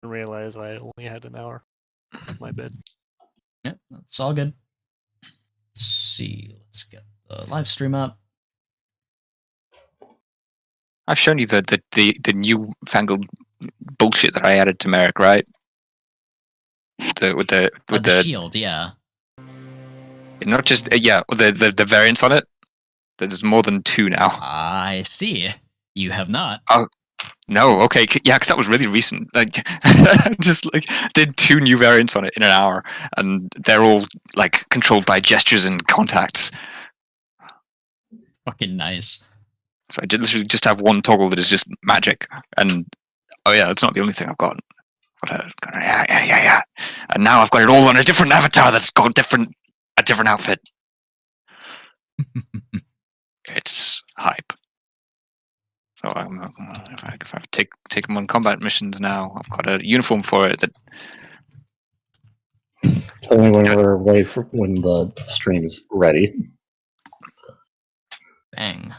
realize I only had an hour. My bad. Yeah, that's all good. Let's see. Let's get the live stream up. I've shown you the newfangled bullshit that I added to Merrick, right? With the shield, yeah. Not just the variants on it. There's more than 2 now. I see. You have not. Oh no, okay, yeah, because that was really recent. Like, just like did 2 new variants on it in an hour, and they're all like controlled by gestures and contacts. Fucking nice. So I did literally just have one toggle that is just magic, and oh yeah, that's not the only thing I've got. Yeah. And now I've got it all on a different avatar that's got a different outfit. It's hype. So if I take them on combat missions now, I've got a uniform for it. That tell me when we're ready for when the stream's ready. Bang.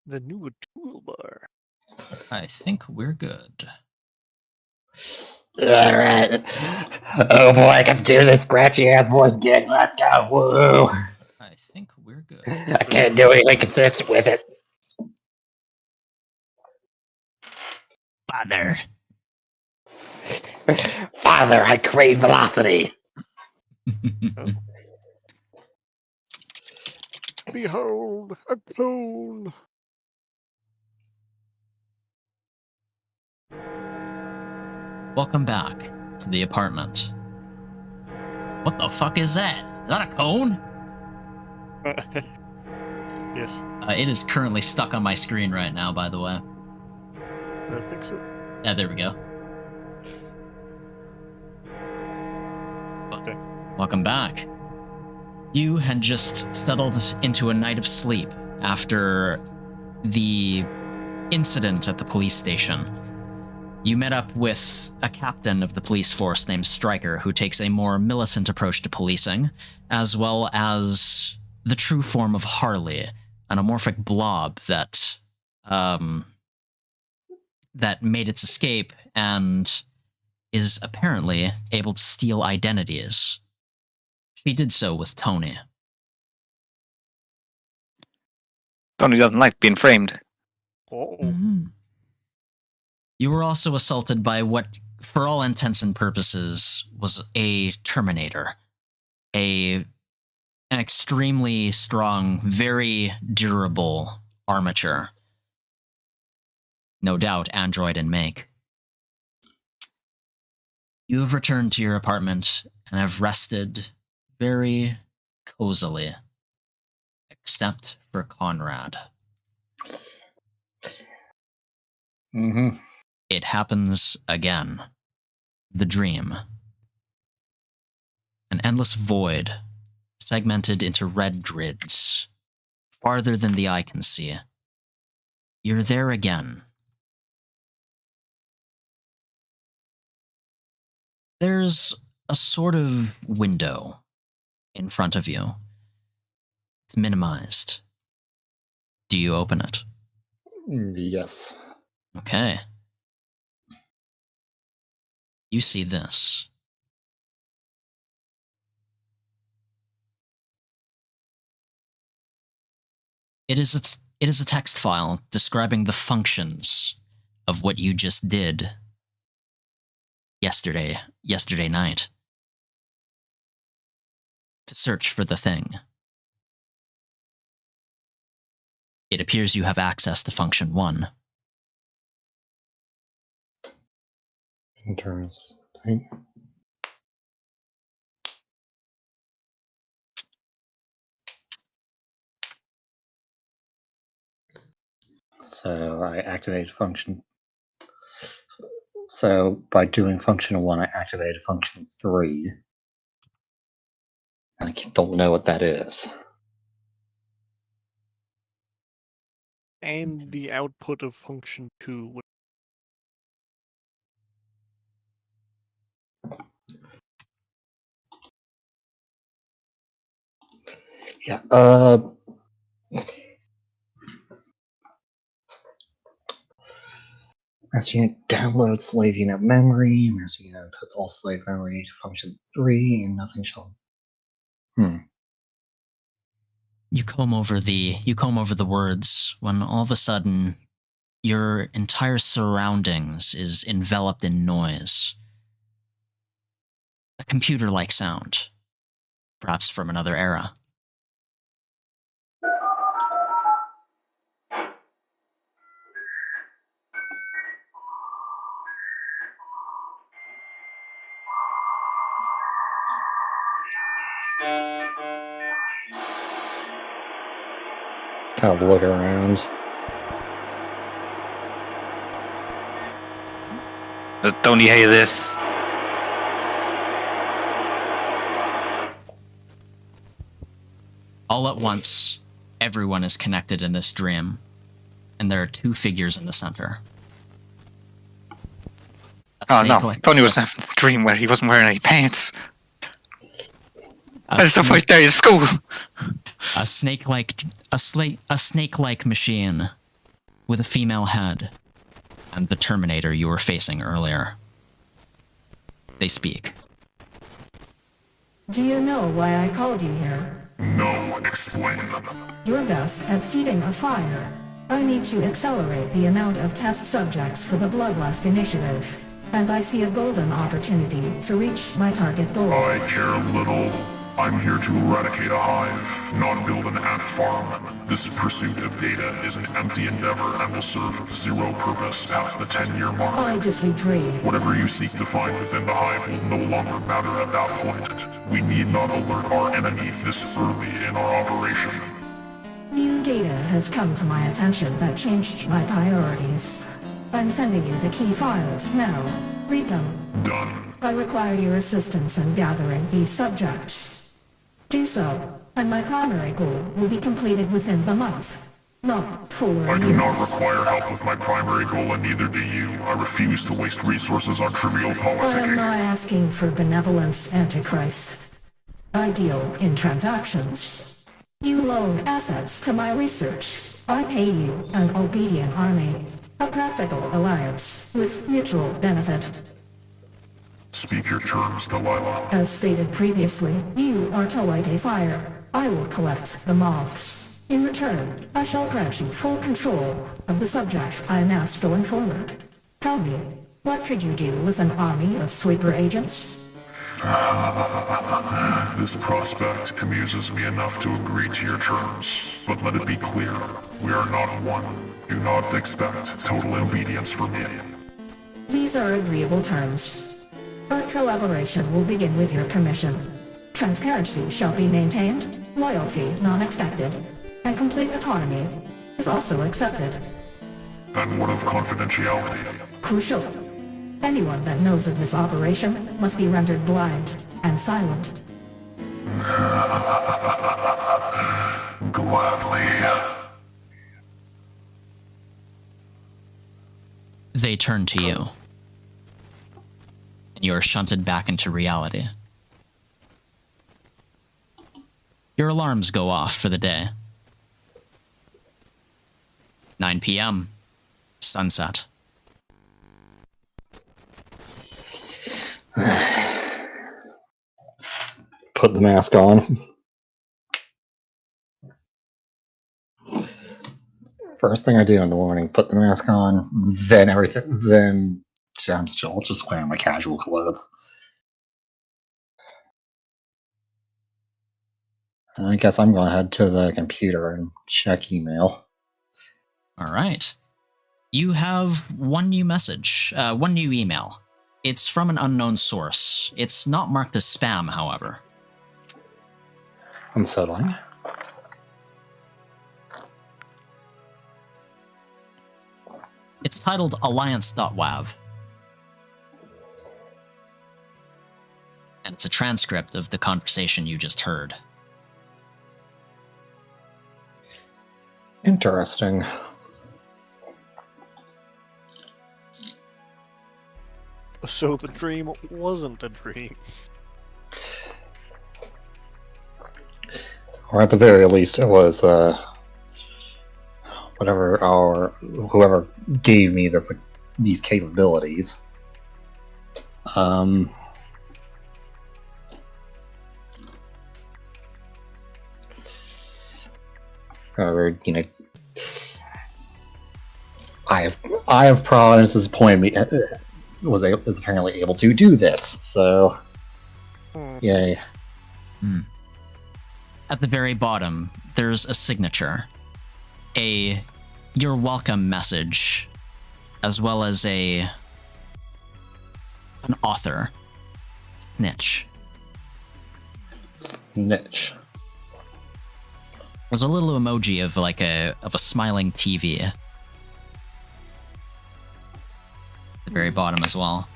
The new toolbar. I think we're good. Alright. Oh boy, I can do this scratchy ass voice gig. Let's go. Woo. I think we're good. I can't do anything consistent with it. Father. Father, I crave velocity. Behold, a clone. Welcome back to the apartment. What the fuck is that? Is that a cone? Yes. It is currently stuck on my screen right now, by the way. I think so. Yeah, there we go. Okay. Welcome back. You had just settled into a night of sleep after the incident at the police station. You met up with a captain of the police force named Stryker, who takes a more militant approach to policing, as well as the true form of Harley, an amorphic blob that made its escape and is apparently able to steal identities. She did so with Tony. Tony doesn't like being framed. Oh. Mm-hmm. You were also assaulted by what, for all intents and purposes, was a Terminator. An extremely strong, very durable armature. No doubt android in make. You have returned to your apartment and have rested very cozily, except for Conrad. Mm-hmm. It happens again. The dream. An endless void, segmented into red grids, farther than the eye can see. You're there again. There's a sort of window in front of you. It's minimized. Do you open it? Yes. Okay. You see this. It is a text file describing the functions of what you just did yesterday night. To search for the thing. It appears you have access to function 1. Interesting. So I activated function. So by doing function 1, I activated function 3. I don't know what that is. And the output of function 2 would. Yeah. Master unit download slave unit memory. Master unit puts all slave memory to function 3, and nothing shall. You comb over the words when all of a sudden your entire surroundings is enveloped in noise. A computer-like sound, perhaps from another era. Kind of look around. Don't you hear this? All at once, everyone is connected in this dream, and there are two figures in the center. Oh no, Tony was having a dream where he wasn't wearing any pants. That's the first day of school. A snake-like machine with a female head, and the Terminator you were facing earlier. They speak. Do you know why I called you here? No, explain. You're best at feeding a fire. I need to accelerate the amount of test subjects for the Bloodlust Initiative, and I see a golden opportunity to reach my target goal. I care little. I'm here to eradicate a hive, not build an ant farm. This pursuit of data is an empty endeavor and will serve zero purpose past the 10-year mark. I disagree. Whatever you seek to find within the hive will no longer matter at that point. We need not alert our enemy this early in our operation. New data has come to my attention that changed my priorities. I'm sending you the key files now. Read them. Done. I require your assistance in gathering these subjects. Do so, and my primary goal will be completed within the month. Not 4 years. I do not require help with my primary goal, and neither do you. I refuse to waste resources on trivial I am politicking. not asking for benevolence, Antichrist. I deal in transactions. You loan assets to my research. I pay you an obedient army. A practical alliance with mutual benefit. Speak your terms, Delilah. As stated previously, you are to light a fire. I will collect the moths. In return, I shall grant you full control of the subjects I amass going forward. Tell me, what could you do with an army of sweeper agents? This prospect amuses me enough to agree to your terms, but let it be clear, we are not one. Do not expect total obedience from me. These are agreeable terms. Our collaboration will begin with your permission. Transparency shall be maintained, loyalty not expected, and complete autonomy is also accepted. And what of confidentiality? Crucial. Anyone that knows of this operation must be rendered blind and silent. Gladly. They turn to you, and you are shunted back into reality. Your alarms go off for the day. 9 p.m. Sunset. Put the mask on. First thing I do in the morning, put the mask on, then everything, then I'm still just wearing my casual clothes. I guess I'm going to head to the computer and check email. All right. You have one new message, one new email. It's from an unknown source. It's not marked as spam, however. Unsettling. It's titled Alliance.wav. And it's a transcript of the conversation you just heard. Interesting. So the dream wasn't a dream. Or at the very least, it was whoever gave me this these capabilities. However, you know, I have Providence disappointed me. Is apparently able to do this, so yay. At the very bottom, there's a signature, a "You're welcome" message, as well as an author, Snitch. Snitch. There's a little emoji of like a smiling TV. At the very bottom as well.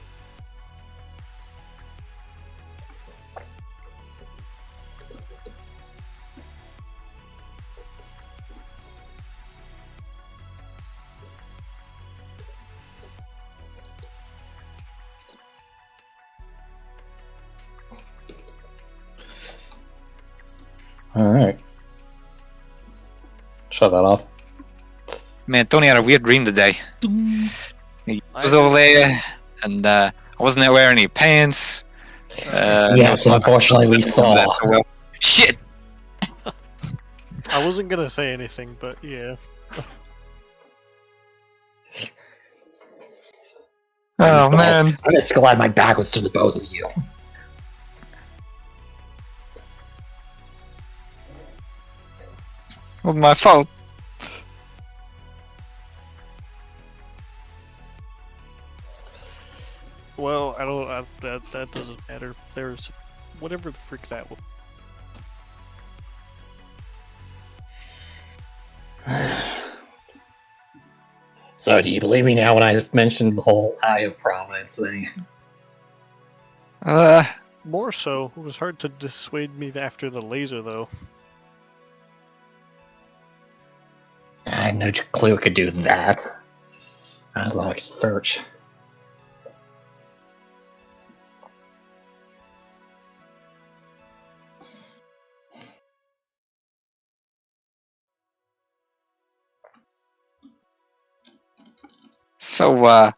Alright. Shut that off. Man, Tony had a weird dream today. He was over there, and I wasn't there wearing any pants. Yes, unfortunately we saw. Shit! I wasn't gonna say anything, but yeah. Oh man. I'm just glad my back was to the both of you. It was my fault. Well, I don't. That doesn't matter. There's whatever the frick that was. So, do you believe me now when I mentioned the whole Eye of Providence thing? More so, it was hard to dissuade me after the laser, though. I had no clue it could do that. As long as I could search. So, the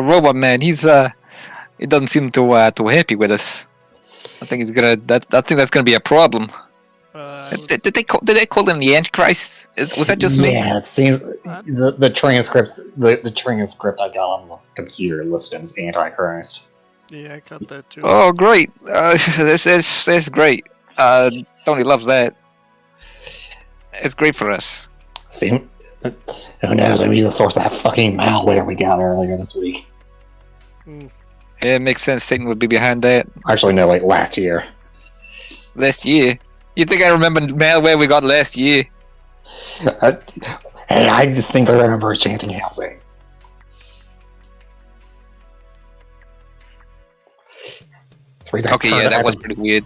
robot man, he doesn't seem too happy with us. I think he's gonna. I think that's gonna be a problem. Did they call him the Antichrist? Was that just me? Yeah, it seems the transcripts. The transcript I got on the computer listed him as Antichrist. Yeah, I got that too. Oh, great! That's great. Tony loves that. It's great for us. See, who knows? Maybe he's the source of that fucking malware we got earlier this week. Mm. Yeah, it makes sense. Satan would be behind that. Actually, no, like last year. Last year? You think I remember malware we got last year? Hey, I distinctly remember chanting housing. Okay, yeah, that was pretty weird.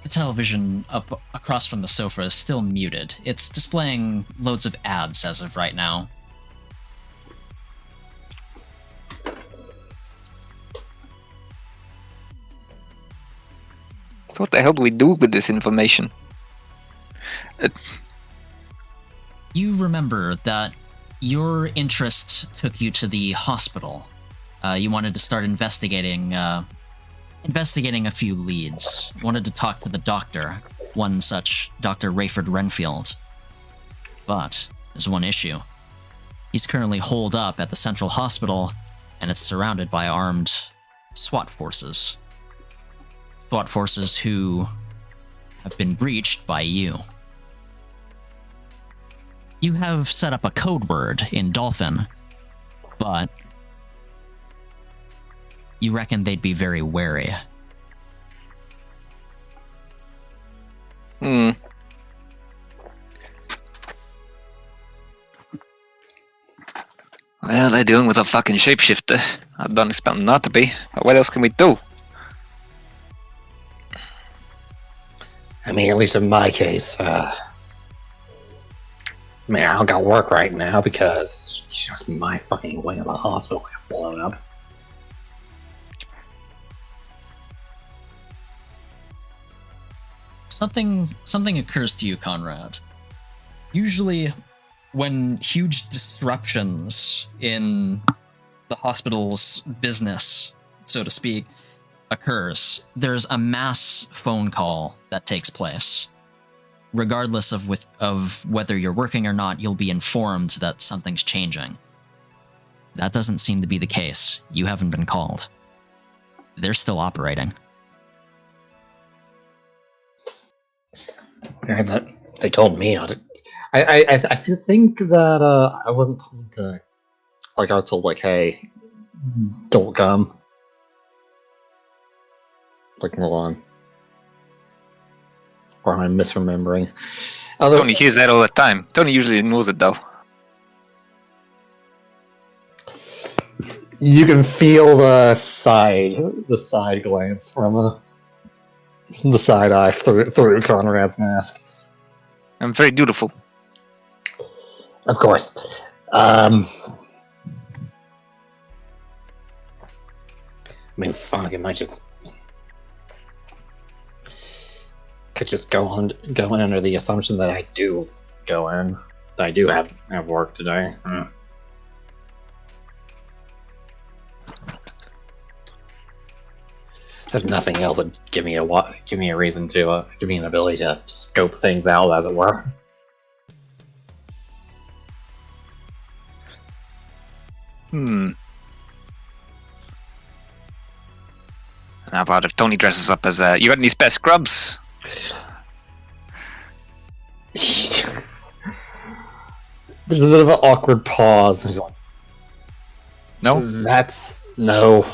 The television up across from the sofa is still muted. It's displaying loads of ads as of right now. So what the hell do we do with this information? You remember that your interest took you to the hospital. You wanted to start investigating a few leads. Wanted to talk to the doctor, one such Dr. Rayford Renfield. But there's one issue. He's currently holed up at the Central Hospital, and it's surrounded by armed SWAT forces. SWAT forces who have been breached by you. You have set up a code word in Dolphin, but you reckon they'd be very wary. Hmm. Well, they're dealing with a fucking shapeshifter. I don't expect them not to be. But what else can we do? I mean, at least in my case, I mean, I don't got work right now because it's just my fucking wing of the hospital got blown up. Something occurs to you, Conrad. Usually, when huge disruptions in the hospital's business, so to speak, occurs, there's a mass phone call that takes place. Regardless of whether you're working or not, you'll be informed that something's changing. That doesn't seem to be the case. You haven't been called. They're still operating. That they told me not to. I think that I wasn't told to. Like I was told, like, hey, don't come. Like, hold on. Or am I misremembering? Tony hears that all the time. Tony usually knows it, though. You can feel the side glance from the side eye through Conrad's mask. I'm very dutiful. Of course. I mean, fuck, it might just could just go in under the assumption that I do go in. That I do have work today. There's nothing else that give me a reason to give me an ability to scope things out, as it were. How about if Tony dresses up as you got any spare scrubs? There's a bit of an awkward pause. He's like, No? That's no.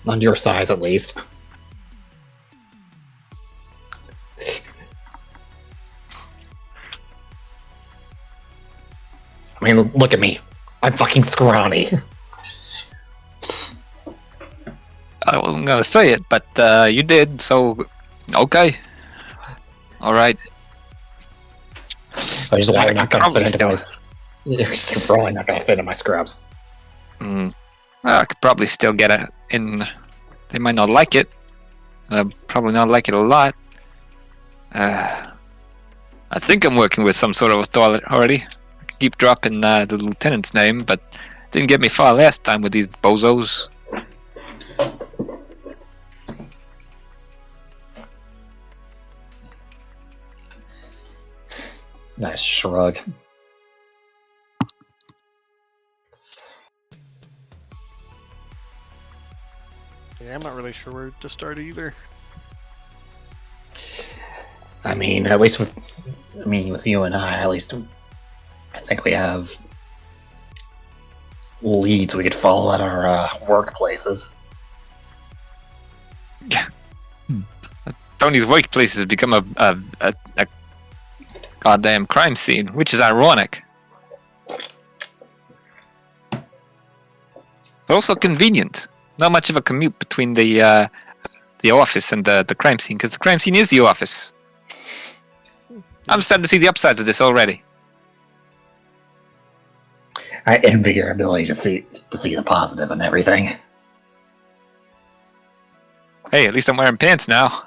Not your size, at least. I mean, look at me. I'm fucking scrawny. I wasn't gonna say it, but you did, so okay. Alright. Which is why you're not gonna fit into my... You're probably not gonna fit in my scrubs. I could probably still get it in. They might not like it. Probably not like it a lot. I think I'm working with some sort of authority already. I can keep dropping the lieutenant's name, but didn't get me far last time with these bozos. Nice shrug. Yeah, I'm not really sure where to start either. I mean, at least with you and I, at least I think we have leads we could follow at our workplaces. Tony's workplace has become a goddamn crime scene, which is ironic. But also convenient. Not much of a commute between the office and the crime scene, because the crime scene is the office. I'm starting to see the upsides of this already. I envy your ability to see the positive and everything. Hey, at least I'm wearing pants now.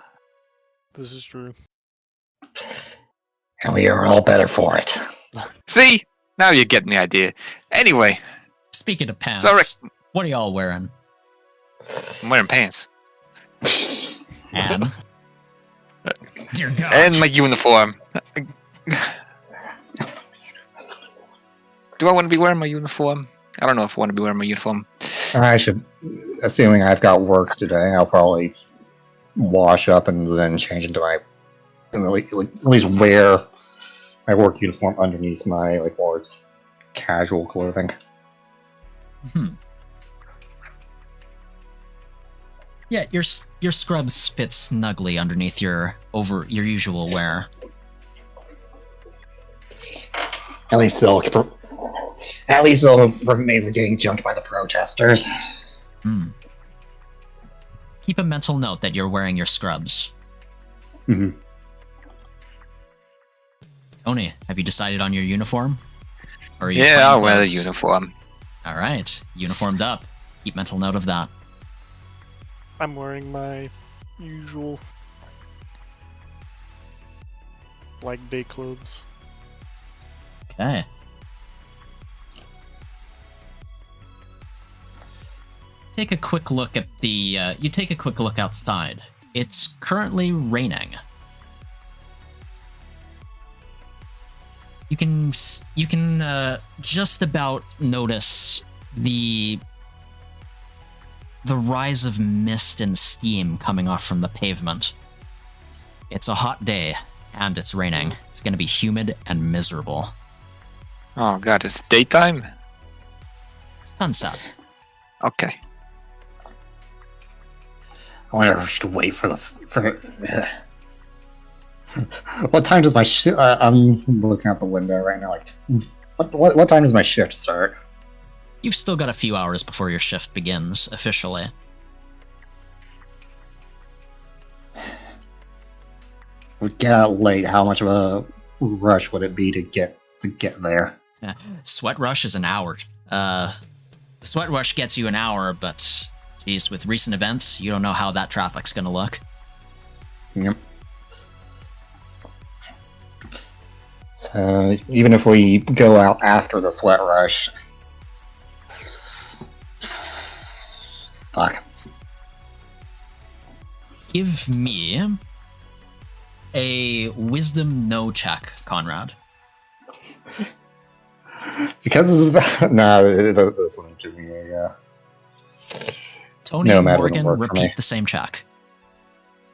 This is true. And we are all better for it. See? Now you're getting the idea. Anyway. Speaking of pants, Sorry. What are y'all wearing? I'm wearing pants. And? Dear God. And my uniform. Do I want to be wearing my uniform? I don't know if I want to be wearing my uniform. I should, assuming I've got work today, I'll probably wash up and then change into my, and at least wear my work uniform underneath my more casual clothing. Yeah, your scrubs fit snugly underneath your usual wear. At least they'll prevent me from getting jumped by the protesters. Keep a mental note that you're wearing your scrubs. Tony, have you decided on your uniform? Or are you Yeah, plain I'll wear the clothes? uniform. All right, uniformed up. Keep mental note of that. I'm wearing my usual like day clothes. Okay. Take a quick look at the. You take a quick look outside. It's currently raining. You can just about notice the rise of mist and steam coming off from the pavement. It's a hot day and it's raining. It's going to be humid and miserable. Oh god, it's daytime? Sunset. Okay. I wonder if I should wait for what time does my shift? I'm looking out the window right now. Like, what time does my shift start? You've still got a few hours before your shift begins, officially. We get out late. How much of a rush would it be to get there? Sweat rush is an hour. Sweat rush gets you an hour, but geez, with recent events, you don't know how that traffic's gonna look. Yep. So even if we go out after the sweat rush, fuck. Give me a wisdom no check, Conrad. Because this is bad. No, this wouldn't give me a. Tony No and matter Morgan, wouldn't work for me. repeat the same check.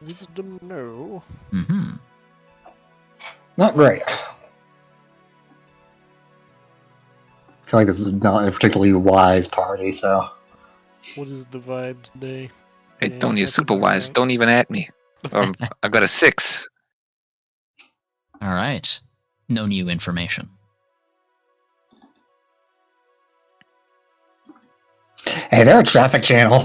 Wisdom, no. Mm-hmm. Not great. I feel like this is not a particularly wise party, so. What is the vibe today? Hey, Yeah, Tony is that's super about wise. right. Don't even at me. I got a 6. All right. No new information. Hey, they're a traffic channel.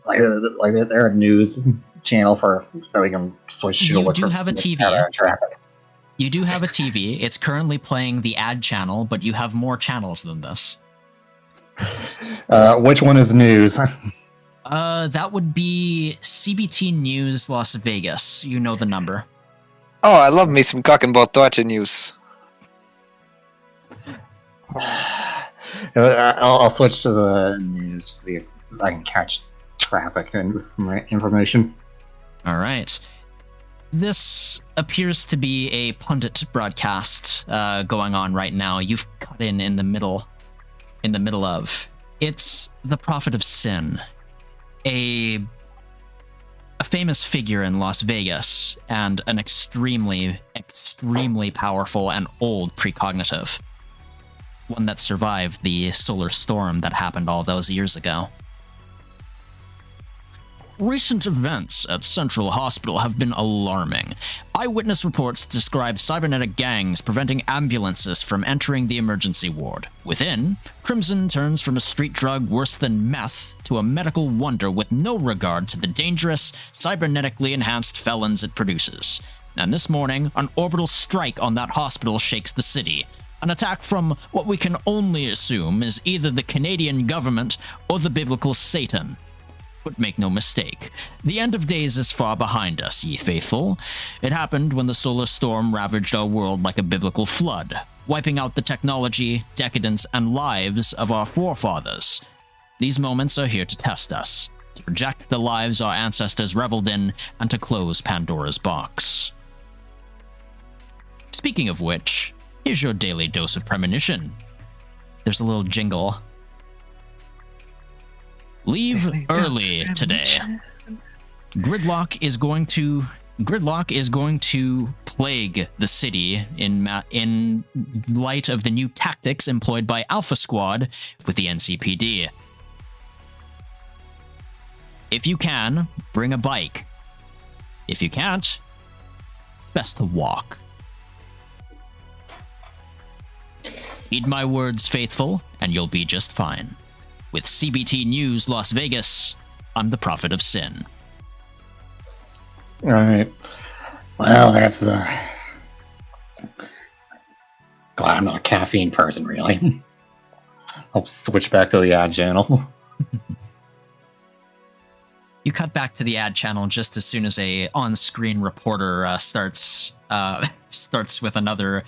like they're a news channel for that we can switch to You look do for have a TV. traffic. You do have a TV. It's currently playing the ad channel, but you have more channels than this. Which one is news? That would be CBT News Las Vegas. You know the number. Oh, I love me some cock and ball torture news. I'll switch to the news to see if I can catch traffic and information. All right. This appears to be a pundit broadcast going on right now. You've cut in the middle of. It's the Prophet of Sin, a famous figure in Las Vegas and an extremely, extremely powerful and old precognitive. One that survived the solar storm that happened all those years ago. Recent events at Central Hospital have been alarming. Eyewitness reports describe cybernetic gangs preventing ambulances from entering the emergency ward. Within, Crimson turns from a street drug worse than meth to a medical wonder with no regard to the dangerous, cybernetically enhanced felons it produces. And this morning, an orbital strike on that hospital shakes the city. An attack from what we can only assume is either the Canadian government or the biblical Satan. But make no mistake, the end of days is far behind us, ye faithful. It happened when the solar storm ravaged our world like a biblical flood, wiping out the technology, decadence, and lives of our forefathers. These moments are here to test us, to project the lives our ancestors reveled in, and to close Pandora's box. Speaking of which, here's your daily dose of premonition. There's a little jingle. Leave early today. Gridlock is going to plague the city in light of the new tactics employed by Alpha Squad with the NCPD. If you can, bring a bike. If you can't, it's best to walk. Heed my words, faithful, and you'll be just fine. With CBT News Las Vegas, I'm the Prophet of Sin. Alright. Well, that's the Glad I'm not a caffeine person, really. I'll switch back to the ad channel. You cut back to the ad channel just as soon as a on-screen reporter starts with another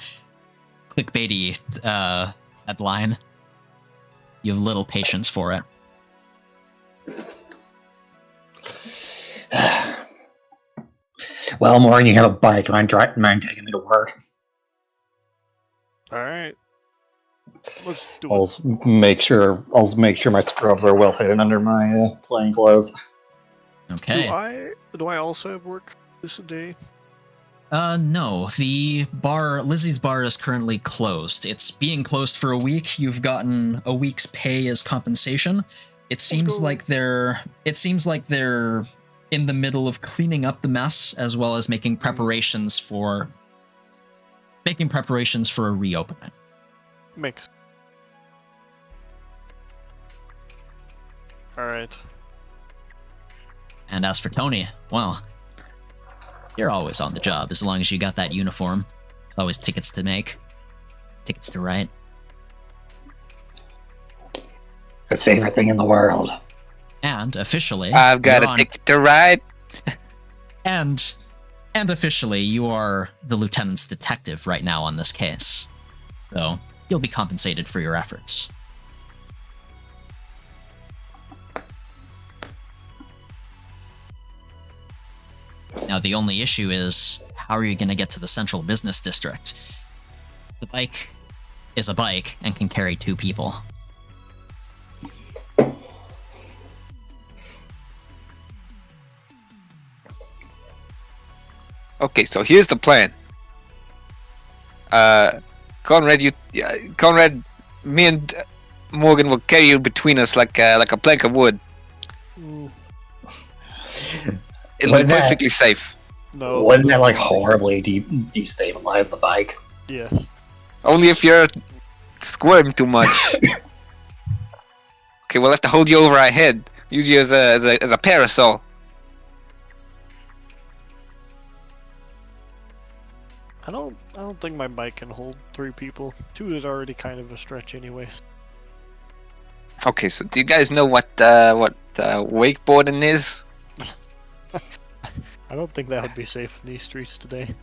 clickbaity headline. You have little patience for it. Well, Morgan, you have a bike. Mind taking me to work? All right. Let's do I'll it. make sure my scrubs are well hidden under my plain clothes. Okay. Do I also have work this day? No. The bar, Lizzie's bar, is currently closed. It's being closed for a week. You've gotten a week's pay as compensation. It seems like they're in the middle of cleaning up the mess, as well as making preparations for a reopening. Mix. All right. And as for Tony, well, you're always on the job as long as you got that uniform. There's always tickets to make, tickets to write. His favorite thing in the world. And officially, I've got a ticket to ride. And officially, you are the lieutenant's detective right now on this case. So you'll be compensated for your efforts. Now, the only issue is, how are you going to get to the central business district? The bike is a bike and can carry 2 people. Okay, so here's the plan. Conrad, me and Morgan will carry you between us like a plank of wood. It'll be perfectly safe. No. Wouldn't that like horribly destabilize the bike? Yeah. Only if you're squirming too much. Okay, we'll have to hold you over our head. Use you as a parasol. I don't think my bike can hold 3 people. 2 is already kind of a stretch, anyways. Okay, so do you guys know what wakeboarding is? I don't think that would be safe in these streets today.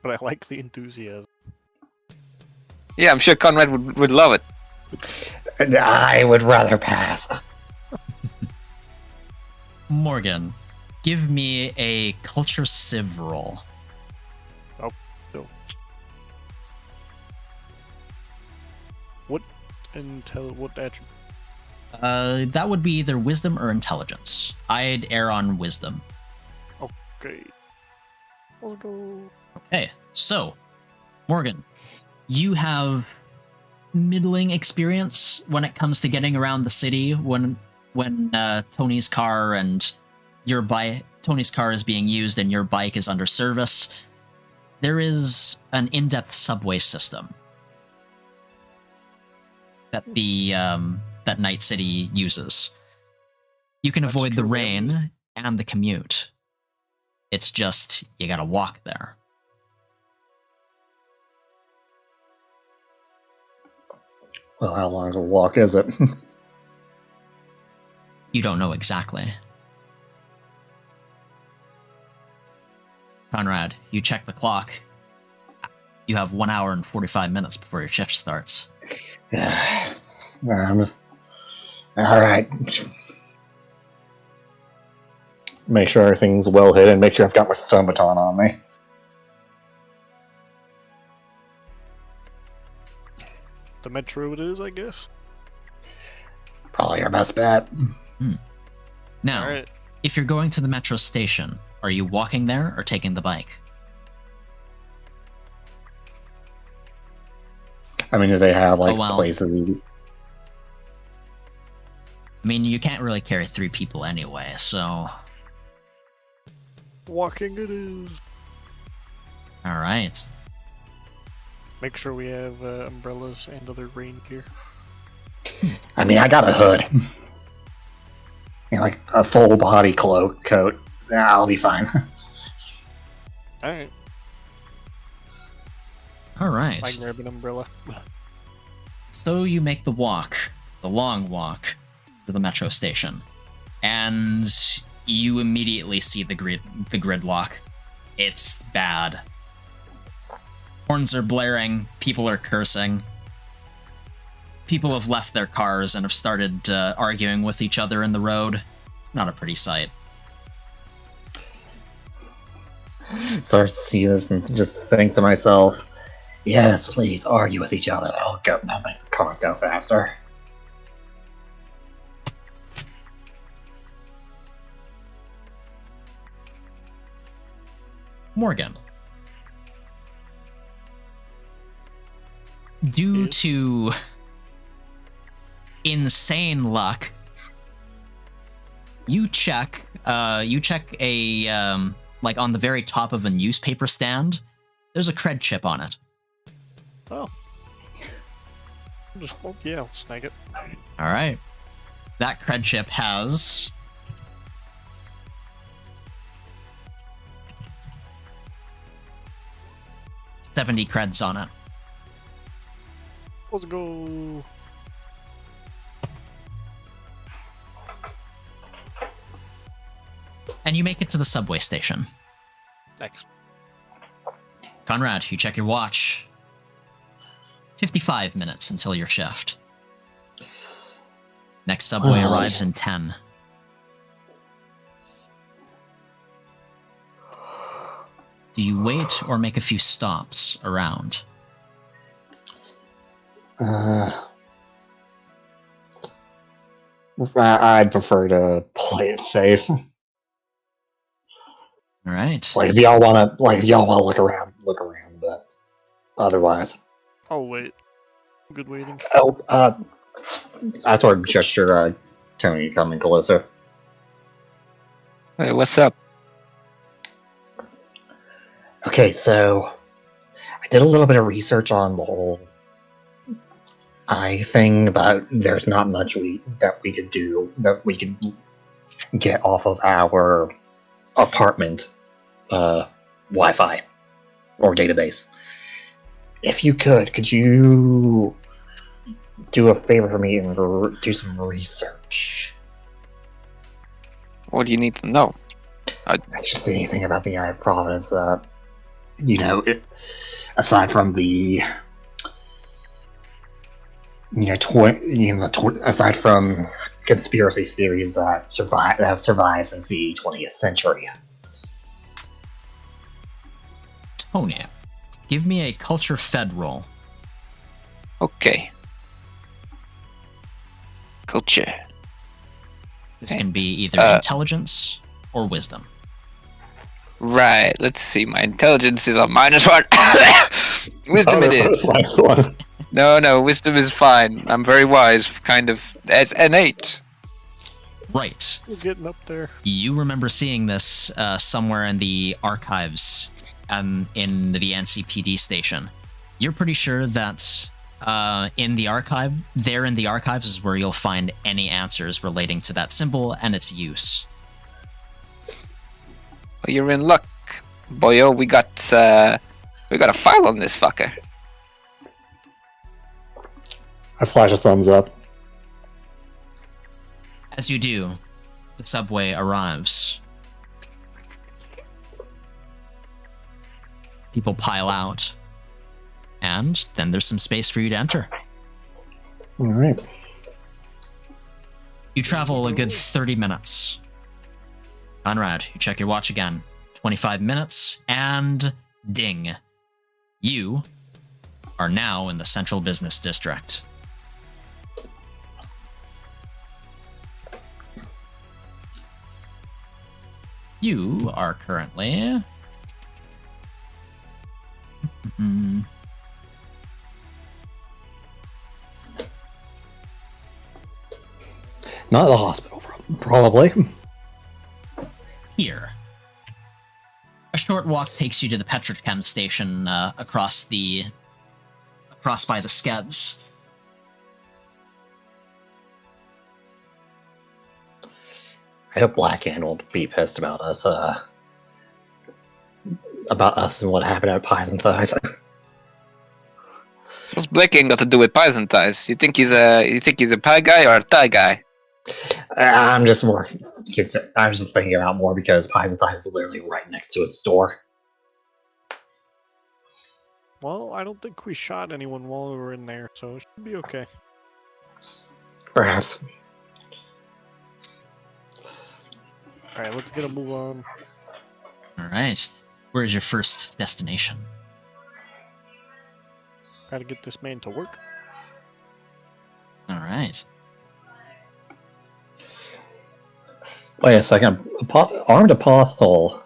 But I like the enthusiasm. Yeah, I'm sure Conrad would love it. I would rather pass. Morgan, give me a culture civ roll. Oh, no. What attribute? That would be either wisdom or intelligence. I'd err on wisdom. Okay. I'll go. Okay, so, Morgan, you have middling experience when it comes to getting around the city when Tony's car is being used and your bike is under service. There is an in-depth subway system that that Night City uses. You can avoid the rain and the commute. It's just, you gotta walk there. Well, how long of a walk is it? You don't know exactly. Conrad, you check the clock. You have 1 hour and 45 minutes before your shift starts. Alright. Make sure everything's well hidden. Make sure I've got my stun baton on me. The metro it is, I guess. Probably your best bet. Now, Alright. if you're going to the metro station, are you walking there or taking the bike? I mean, do they have like Oh, well. places you... I mean, you can't really carry 3 people anyway, so... Walking it is. Alright. Make sure we have umbrellas and other rain gear. I mean, I got a hood. You know, like a full body coat. Yeah, I'll be fine. Alright. All right. I grab an umbrella. So you make the long walk, to the metro station, and you immediately see the gridlock. It's bad. Horns are blaring, people are cursing. People have left their cars and have started arguing with each other in the road. It's not a pretty sight. Start to see this and just think to myself, yes, please argue with each other. I'll make the cars go faster. Morgan. Due to insane luck, you check a like on the very top of a newspaper stand, there's a cred chip on it. Oh. I'll snag it. All right. That cred chip has 70 creds on it. Let's go. And you make it to the subway station. Thanks. Conrad, you check your watch. 55 minutes until your shift. Next subway arrives in 10. Do you wait or make a few stops around? I'd prefer to play it safe. All right. Like if y'all wanna look around, but otherwise. I'll wait. Good waiting. Oh, I sort of gesture Tony coming closer. Hey, what's up? Okay, so I did a little bit of research on the whole eye thing, but there's not much that we could do that we could get off of our apartment Wi-Fi or database. If you could you do a favor for me and do some research? What do you need to know? Just anything about the Eye of Providence. Aside from the aside from conspiracy theories that have survived since the 20th century. Tony, give me a culture fed roll. Okay. Culture. This can be either intelligence or wisdom. Right, let's see. My intelligence is on -1. Wisdom it is. No, wisdom is fine. I'm very wise, kind of. It's an 8. Right. We're getting up there. You remember seeing this somewhere in the archives in the NCPD station. You're pretty sure that in the archives is where you'll find any answers relating to that symbol and its use. Well, you're in luck, boyo. We got a file on this fucker. I flash a thumbs up. As you do, the subway arrives. People pile out. And then there's some space for you to enter. All right. You travel a good 30 minutes. Conrad, you check your watch again. 25 minutes, and ding. You are now in the central business district. You are currently... Not at the hospital, probably. Here. A short walk takes you to the petrochem station across by the Skeds. I hope Blackhand will be pissed about us and what happened at Pies and Thighs. What's Blake got to do with poison ties? You think he's a pie guy or a Thai guy? I'm just more. I was just thinking about more because Pies is literally right next to a store. Well, I don't think we shot anyone while we were in there, so it should be okay. Perhaps. Alright, let's get a move on. All right. Where is your first destination? Gotta get this man to work. All right. Wait a second. Armed apostle.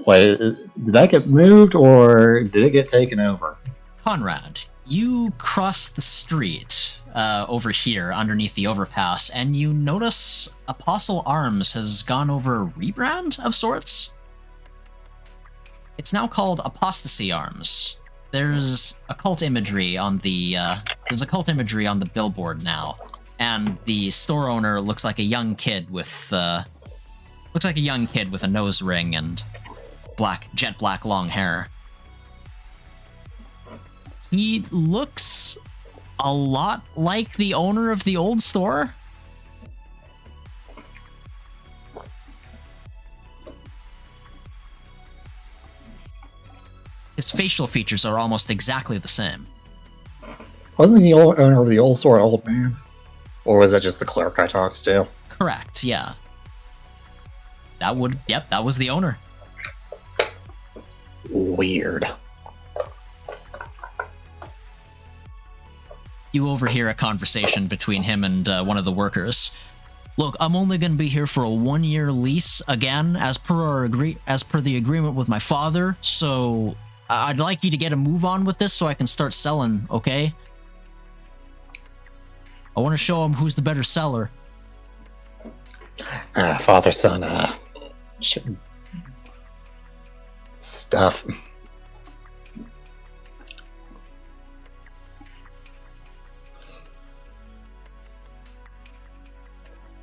Wait, did that get moved or did it get taken over? Conrad, you cross the street over here underneath the overpass, and you notice Apostle Arms has gone over a rebrand of sorts. It's now called Apostasy Arms. There's occult imagery on the billboard now, and the store owner looks like a young kid with a nose ring and jet black long hair. He looks a lot like the owner of the old store. His facial features are almost exactly the same. Wasn't the owner of the old store an old man? Or was that just the clerk I talked to? Correct, yeah. That was the owner. Weird. You overhear a conversation between him and one of the workers. Look, I'm only going to be here for a 1-year lease again, as per the agreement with my father. So I'd like you to get a move on with this, so I can start selling. Okay? I want to show him who's the better seller. Father son stuff.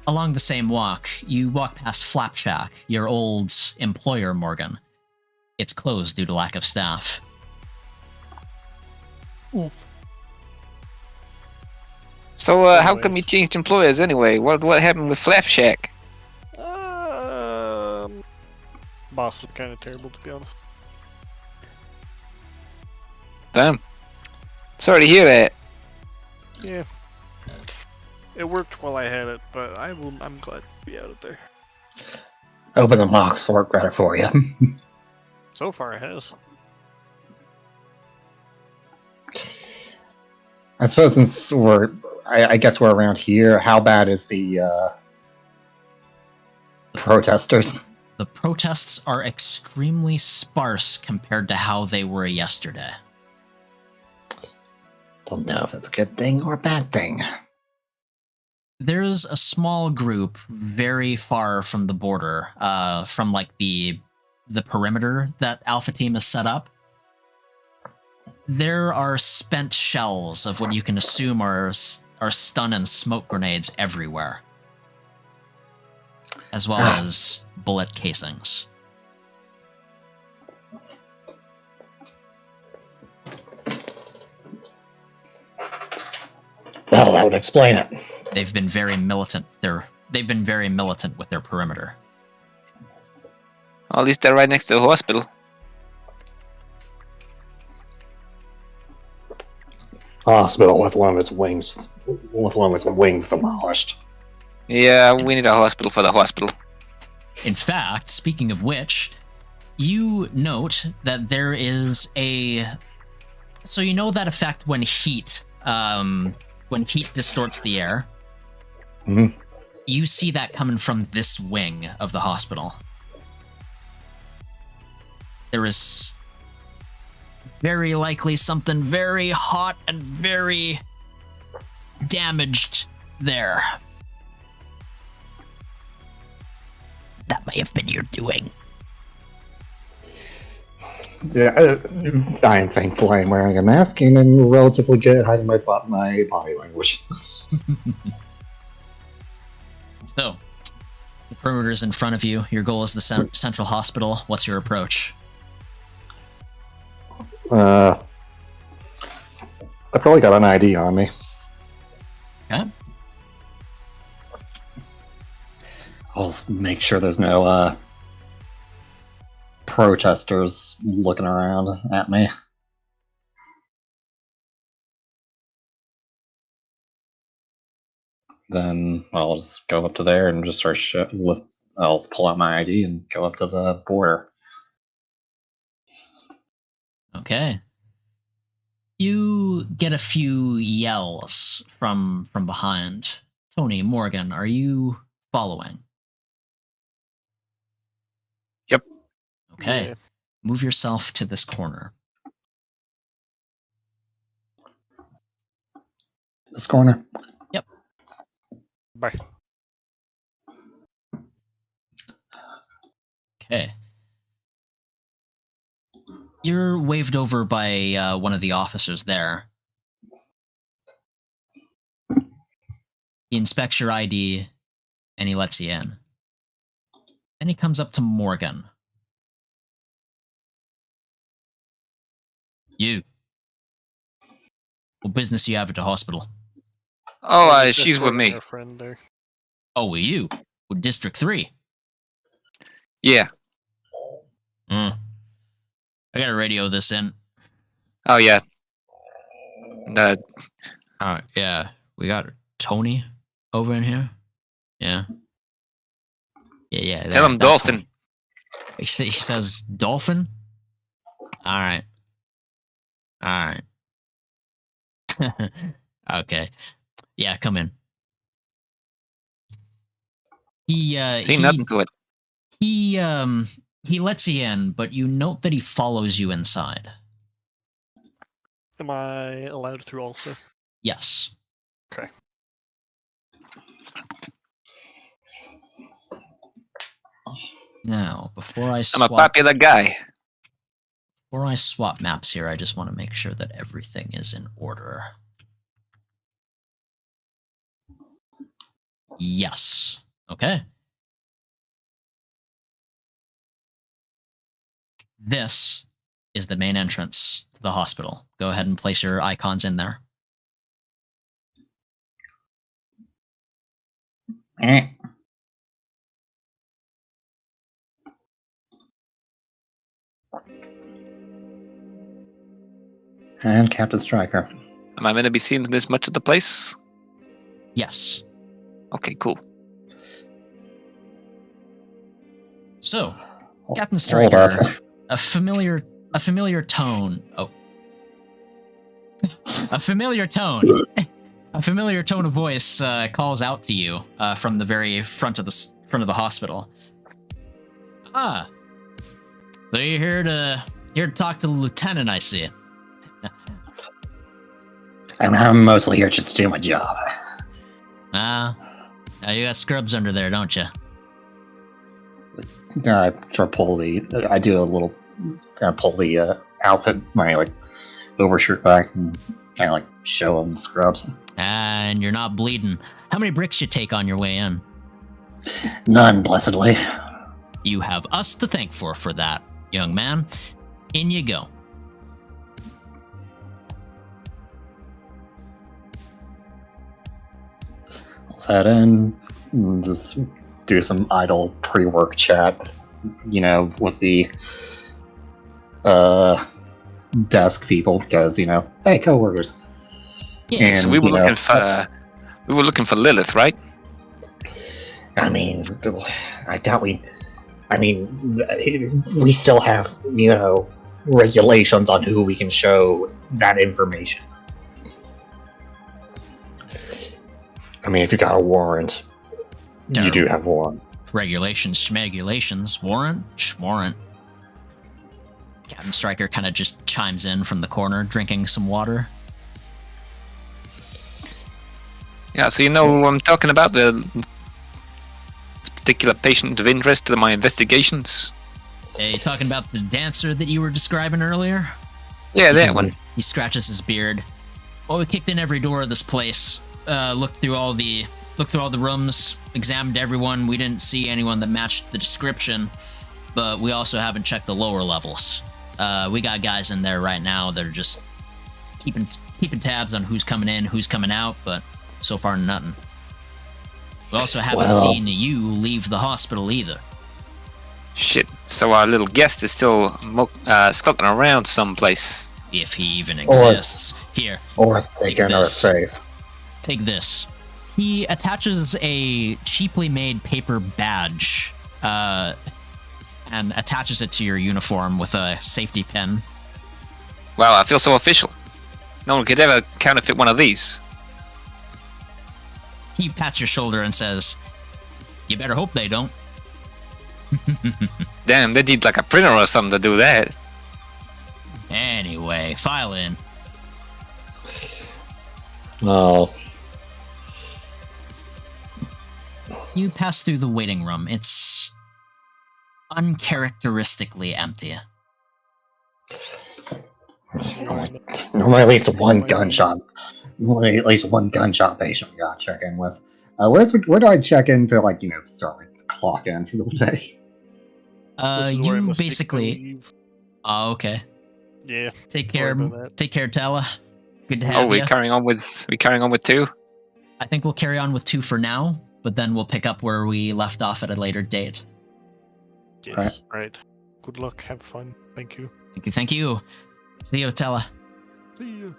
Along the same walk, you walk past Flapjack, your old employer, Morgan. It's closed due to lack of staff. Oof. So, how come you changed employers anyway? What happened with Flapjack? Boss was kind of terrible, to be honest. Damn. Sorry to hear that. Yeah. It worked while I had it, but I'm glad to be out of there. Open the box, work better for you. So far it has. I suppose since I guess we're around here, how bad is the protesters? The protests are extremely sparse compared to how they were yesterday. Don't know if that's a good thing or a bad thing. There's a small group very far from the border, from like the perimeter that Alpha Team has set up. There are spent shells of what you can assume are stun and smoke grenades everywhere, as well as bullet casings. Well, that would explain it. They've been very militant. They've been very militant with their perimeter. Well, at least they're right next to a hospital. Hospital with one of its wings demolished. Yeah, we need a hospital for the hospital. In fact, speaking of which, you note that there is a... So you know that effect when heat distorts the air? Mm-hmm. You see that coming from this wing of the hospital. There is very likely something very hot and very damaged there. That may have been your doing. Yeah, I am thankful I am wearing a mask and I'm relatively good at hiding my body language. So, the perimeter is in front of you. Your goal is the central hospital. What's your approach? I probably got an ID on me. Okay. I'll make sure there's no protesters looking around at me. Then I'll just go up to there and just start I'll just pull out my ID and go up to the border. Okay. You get a few yells from behind. Tony, Morgan, are you following? Yep. Okay. Yeah. Move yourself to this corner. This corner. Bye. Okay. You're waved over by one of the officers there. He inspects your ID, and he lets you in. Then he comes up to Morgan. You. What business you have at the hospital? Oh, I was just she's with escorting me. our friend there. Oh, with you? With District 3? Yeah. I gotta radio this in. Oh, yeah. Yeah. We got Tony over in here. Yeah. Yeah. Tell him Dolphin. He says Dolphin? Alright. Okay. Yeah, come in. See nothing to it. He lets you in, but you note that he follows you inside. Am I allowed through also? Yes. Okay. Now, before I I'm a swap popular guy. maps here, I just want to make sure that everything is in order. Yes. Okay. This is the main entrance to the hospital. Go ahead and place your icons in there. And Captain Stryker. Am I going to be seen in this much of the place? Yes. Okay, cool. So, Captain Hold Stryker, up. a familiar tone. Oh. A familiar tone. A familiar tone of voice calls out to you from the very front of the hospital. Ah. So you're here to talk to the lieutenant, I see. I'm mostly here just to do my job. You got scrubs under there, don't you? I try to pull I do a little, kind of pull the outfit, my overshirt back, and kind of show them the scrubs. And you're not bleeding. How many bricks you take on your way in? None, blessedly. You have us to thank for that, young man. In you go. Let's head in and just do some idle pre-work chat, with the desk people, because hey, coworkers. Yeah, And So we were looking for Lilith, right? I mean, I doubt we still have regulations on who we can show that information. I mean, if you got a warrant, you do have a warrant. Regulations, schmegulations, warrant, schwarrant. Captain Stryker kind of just chimes in from the corner, drinking some water. Yeah, so you know who I'm talking about? This particular patient of interest in my investigations? Hey, you talking about the dancer that you were describing earlier? Yeah, that one. He scratches his beard. Well, we kicked in every door of this place, looked through all the rooms, examined everyone. We didn't see anyone that matched the description, but we also haven't checked the lower levels. We got guys in there right now that are just keeping tabs on who's coming in, who's coming out, but so far nothing. We also haven't seen you leave the hospital either. Shit. So our little guest is still skulking around someplace. If he even exists. Here. Or take another face. Take this. He attaches a cheaply made paper badge and attaches it to your uniform with a safety pin. Wow, I feel so official. No one could ever counterfeit one of these. He pats your shoulder and says, "You better hope they don't." Damn, they need like a printer or something to do that. Anyway, file in. Oh. You pass through the waiting room. It's uncharacteristically empty. Normally at least one gunshot. Normally at least one gunshot patient we gotta check in with. Where do I check in to, like, start my clock in for the day? This is where I You must take basically. leave. Oh, okay. Yeah. Take Sorry care. about that. Take care, Tella. Good to have Oh, you. we're carrying on with 2? I think we'll carry on with 2 for now, but then we'll pick up where we left off at a later date. Yes. Right. Good luck. Have fun. Thank you. Thank you. Thank you. See you, Tella. See you.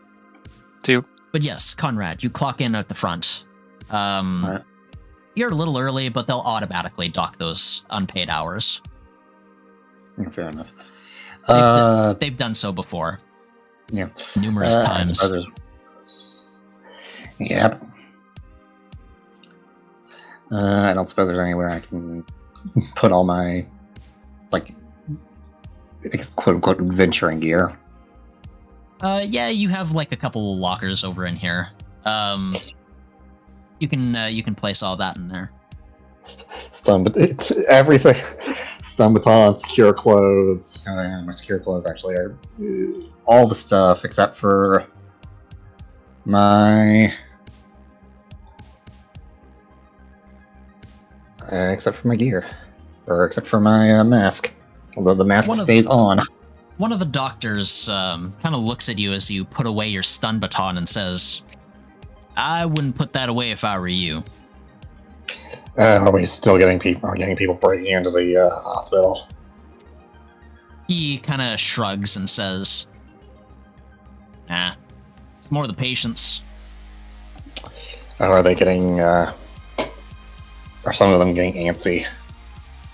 2. But yes, Conrad, you clock in at the front. Alright. You're a little early, but they'll automatically dock those unpaid hours. Fair enough. They've done so before. Yeah. Numerous I times. suppose yep. I don't suppose there's anywhere I can put all my, like, quote-unquote adventuring gear. Yeah, you have like a couple lockers over in here. You can place all that in there. It's everything. Stun batons, secure clothes. Oh, yeah, my secure clothes actually are all the stuff except for my gear, or except for my mask. Although the mask stays on. One of the doctors kind of looks at you as you put away your stun baton and says, "I wouldn't put that away if I were you." Are we still getting people breaking into the hospital? He kind of shrugs and says, "Nah, it's more the patients." Are they getting? Are some of them getting antsy?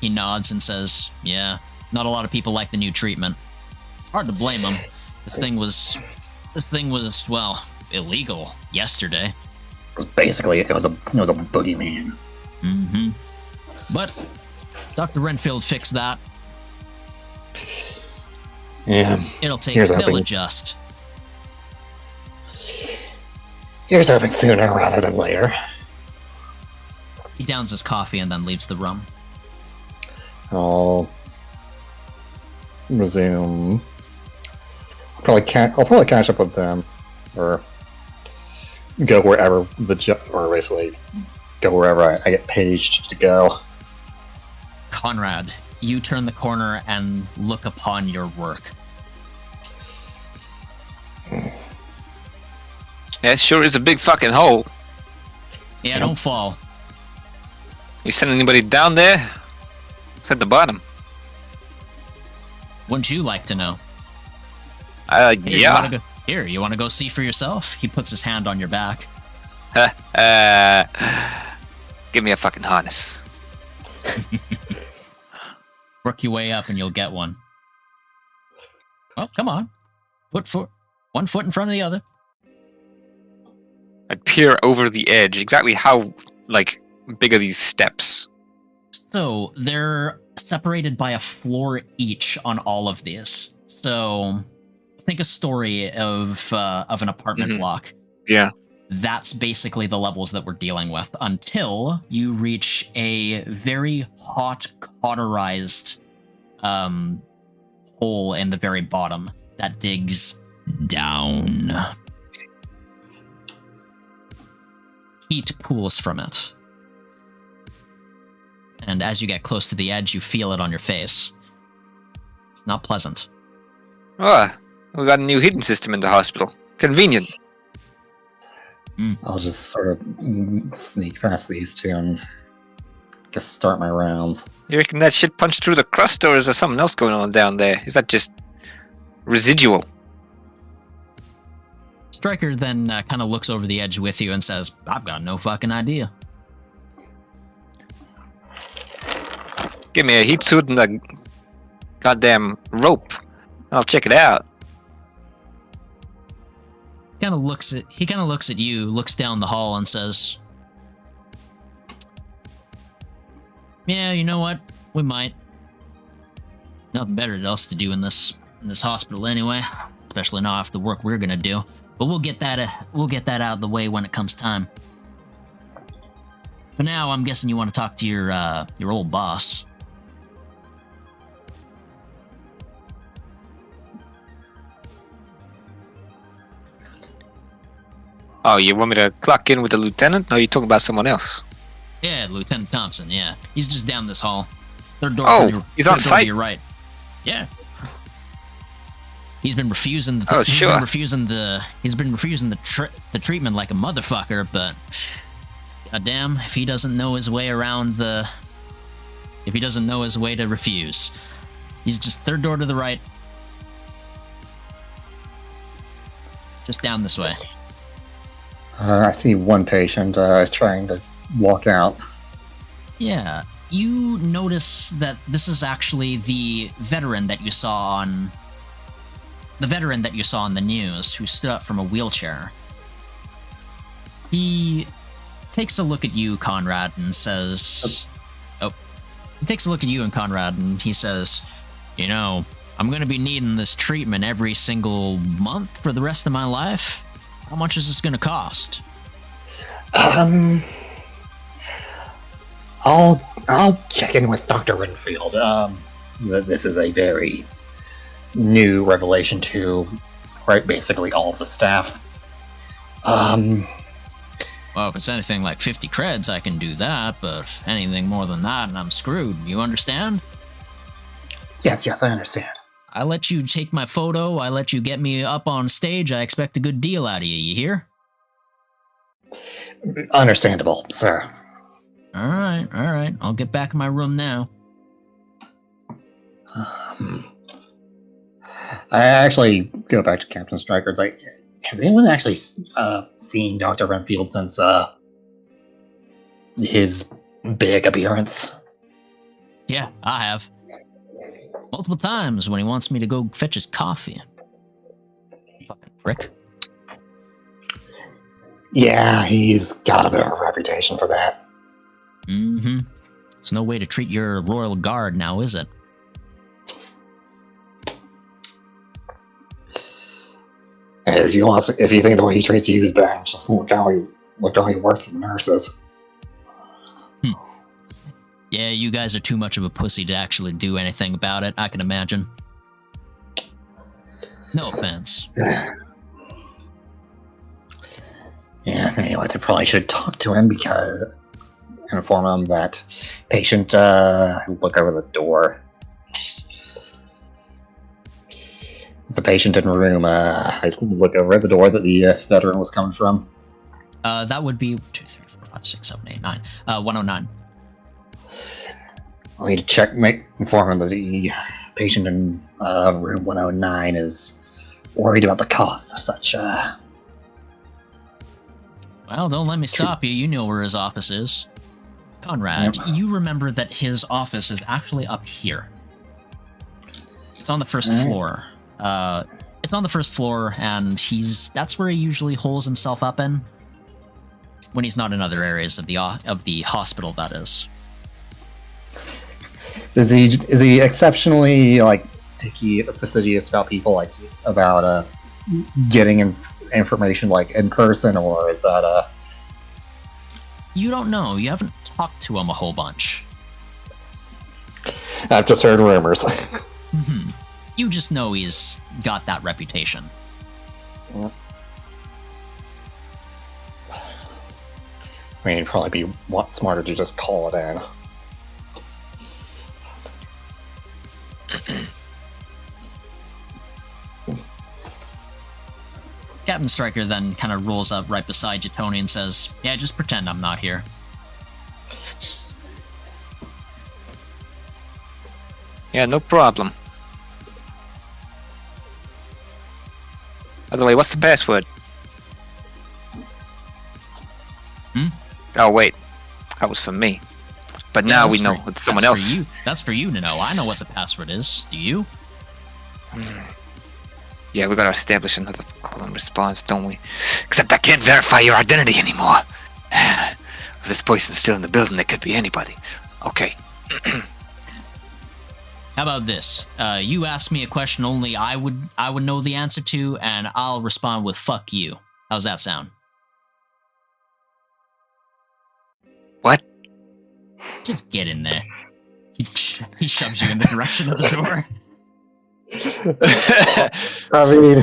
He nods and says, "Yeah, not a lot of people like the new treatment. Hard to blame them. This thing was, well, illegal yesterday." Basically, it was a boogeyman. Mm-hmm. But Dr. Renfield fixed that. Yeah. It'll take. Here's They'll hoping. adjust. Here's hoping sooner rather than later. He downs his coffee and then leaves the room. I'll resume. I'll probably catch up with them, or go wherever or basically go wherever I get paged to go. Conrad, you turn the corner and look upon your work. That sure is a big fucking hole. Yeah, don't fall. You send anybody down there? It's at the bottom. Wouldn't you like to know? Yeah. You want to go see for yourself? He puts his hand on your back. Give me a fucking harness. Work your way up and you'll get one. Well, come on. One foot in front of the other. I'd peer over the edge. Exactly how, big are these steps? So, they're separated by a floor each on all of these. So, think a story of an apartment block. Yeah. That's basically the levels that we're dealing with until you reach a very hot, cauterized hole in the very bottom that digs down. Heat pools from it. And as you get close to the edge, you feel it on your face. It's not pleasant. Oh, we got a new heating system in the hospital. Convenient. I'll just sort of sneak past these two and just start my rounds. You reckon that shit punched through the crust, or is there something else going on down there? Is that just residual? Stryker then kind of looks over the edge with you and says, I've got no fucking idea. Give me a heat suit and a goddamn rope. I'll check it out. He kind of looks at you, looks down the hall and says, yeah, you know what? We might. Nothing better else to do in this hospital anyway, especially not after the work we're gonna do. But we'll get that out of the way when it comes time. For now, I'm guessing you want to talk to your old boss. Oh, you want me to clock in with the lieutenant? No, you're talking about someone else. Yeah, Lieutenant Thompson, yeah. He's just down this hall. Third door he's on third door site? to your right. Yeah. He's been refusing the Oh, sure. He's been refusing the treatment like a motherfucker, but goddamn, if he doesn't know his way to refuse. He's just third door to the right. Just down this way. I see one patient trying to walk out. Yeah, you notice that this is actually the veteran that you saw on the news who stood up from a wheelchair. He takes a look at you, Conrad, and says, he says, you know, I'm going to be needing this treatment every single month for the rest of my life. How much is this going to cost? I'll check in with Dr. Renfield. This is a very new revelation to, right, basically all of the staff. Well, if it's anything like 50 creds, I can do that, but if anything more than that, and I'm screwed. You understand? Yes, I understand. I let you take my photo, I let you get me up on stage, I expect a good deal out of you hear? Understandable, sir. Alright, I'll get back in my room now. I actually go back to Captain Stryker. It's like, has anyone actually seen Dr. Renfield since his big appearance? Yeah, I have. Multiple times when he wants me to go fetch his coffee. Fucking prick. Yeah, he's got a bit of a reputation for that. Mm-hmm. It's no way to treat your royal guard now, is it? And if you think the way he treats you is bad, just look how he works with the nurses. Yeah, you guys are too much of a pussy to actually do anything about it, I can imagine. No offense. Yeah, anyways, I probably should talk to him and inform him that patient, look over the door. The patient in room, I look over at the door that the veteran was coming from. That would be 2, 3, 4, 5, 6, 7, 8, 9. 109. I'll need to inform him that the patient in room 109 is worried about the cost of such. Well, don't let me stop you. You know where his office is. Conrad, You remember that his office is actually up here. It's on the first floor. It's on the first floor, and that's where he usually holes himself up in. When he's not in other areas of the hospital, that is. Is he exceptionally picky, fastidious about people, about getting information in person, or is that You don't know. You haven't talked to him a whole bunch. I've just heard rumors. Mm-hmm. You just know he's got that reputation. I mean, it'd probably be smarter to just call it in. Captain Stryker then kind of rolls up right beside you, Tony, and says, "Yeah, just pretend I'm not here." Yeah, no problem. By the way, what's the password? Oh, wait. That was for me. But now we know it's someone else. That's for you to know. I know what the password is. Do you? Yeah, we gotta establish another call and response, don't we? Except I can't verify your identity anymore. If this person's still in the building, it could be anybody. Okay. How about this? You ask me a question only I would know the answer to, and I'll respond with "fuck you." How's that sound? What? Just get in there. He shoves you in the direction of the door. I mean,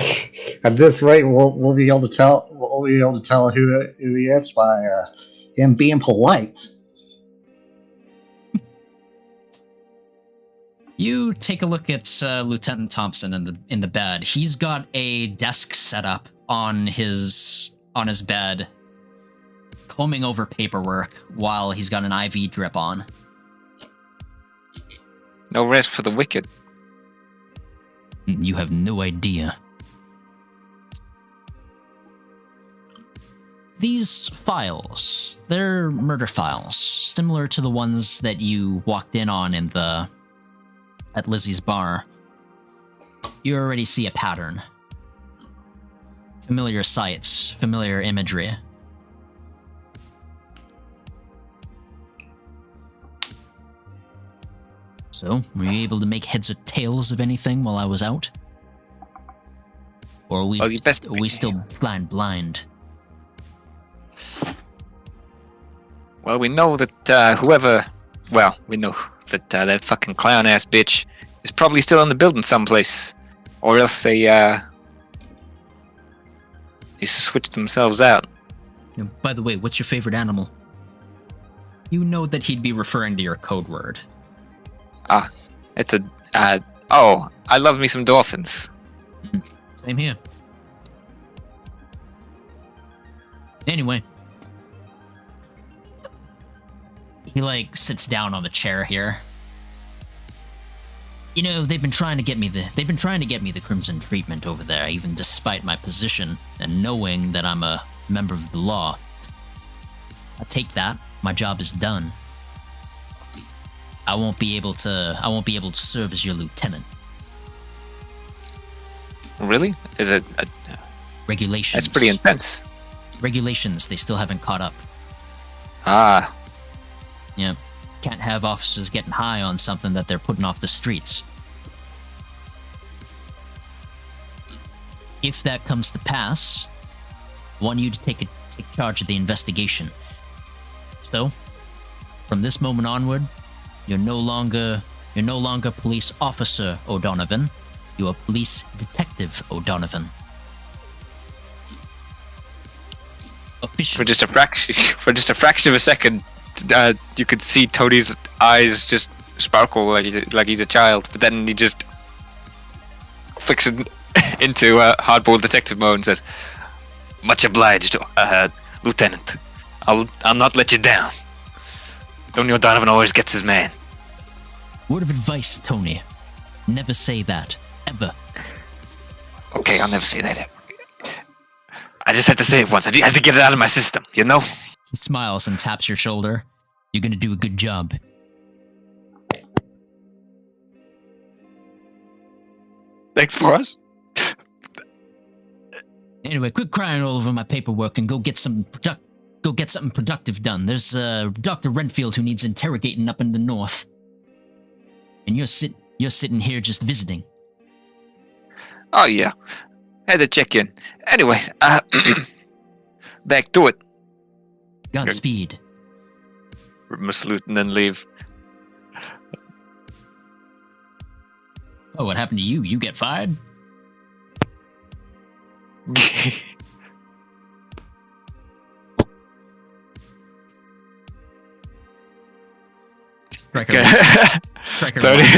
at this rate, we'll be able to tell. We'll be able to tell who he is by him being polite. You take a look at Lieutenant Thompson in the bed. He's got a desk set up on his bed, combing over paperwork while he's got an IV drip on. No rest for the wicked. You have no idea. These files, they're murder files, similar to the ones that you walked in on at Lizzie's bar. You already see a pattern. Familiar sights, familiar imagery. So, were you able to make heads or tails of anything while I was out? Or are we still flying blind? Well, we know that we know that that fucking clown-ass bitch is probably still in the building someplace. Or else they switched themselves out. By the way, what's your favorite animal? You know that he'd be referring to your code word. It's I love me some dolphins. Same here. Anyway. He, sits down on the chair here. You know, they've been trying to get me the Crimson treatment over there, even despite my position and knowing that I'm a member of the law. I take that. My job is done. I won't be able to serve as your lieutenant. Really? Is it? Regulations. That's pretty intense. Regulations. They still haven't caught up. Yeah. Can't have officers getting high on something that they're putting off the streets. If that comes to pass, I want you to take charge of the investigation. So, from this moment onward, you're no longer police officer O'Donovan. You are police detective O'Donovan. Officially. For just a fraction of a second, you could see Tony's eyes just sparkle like he's a child, but then he just flicks it into hardboiled detective mode and says, "Much obliged, Lieutenant. I'll not let you down. Tony O'Donovan always gets his man." Word of advice, Tony. Never say that. Ever. Okay, I'll never say that ever. I just had to say it once. I had to get it out of my system, you know? He smiles and taps your shoulder. You're gonna do a good job. Thanks for us. Anyway, quit crying all over my paperwork and go get something productive done. There's Dr. Renfield who needs interrogating up in the north. And you're sitting here just visiting. Oh yeah, had to check in. Anyways, back to it. Godspeed. Must salute and then leave. Oh, what happened to you? You get fired?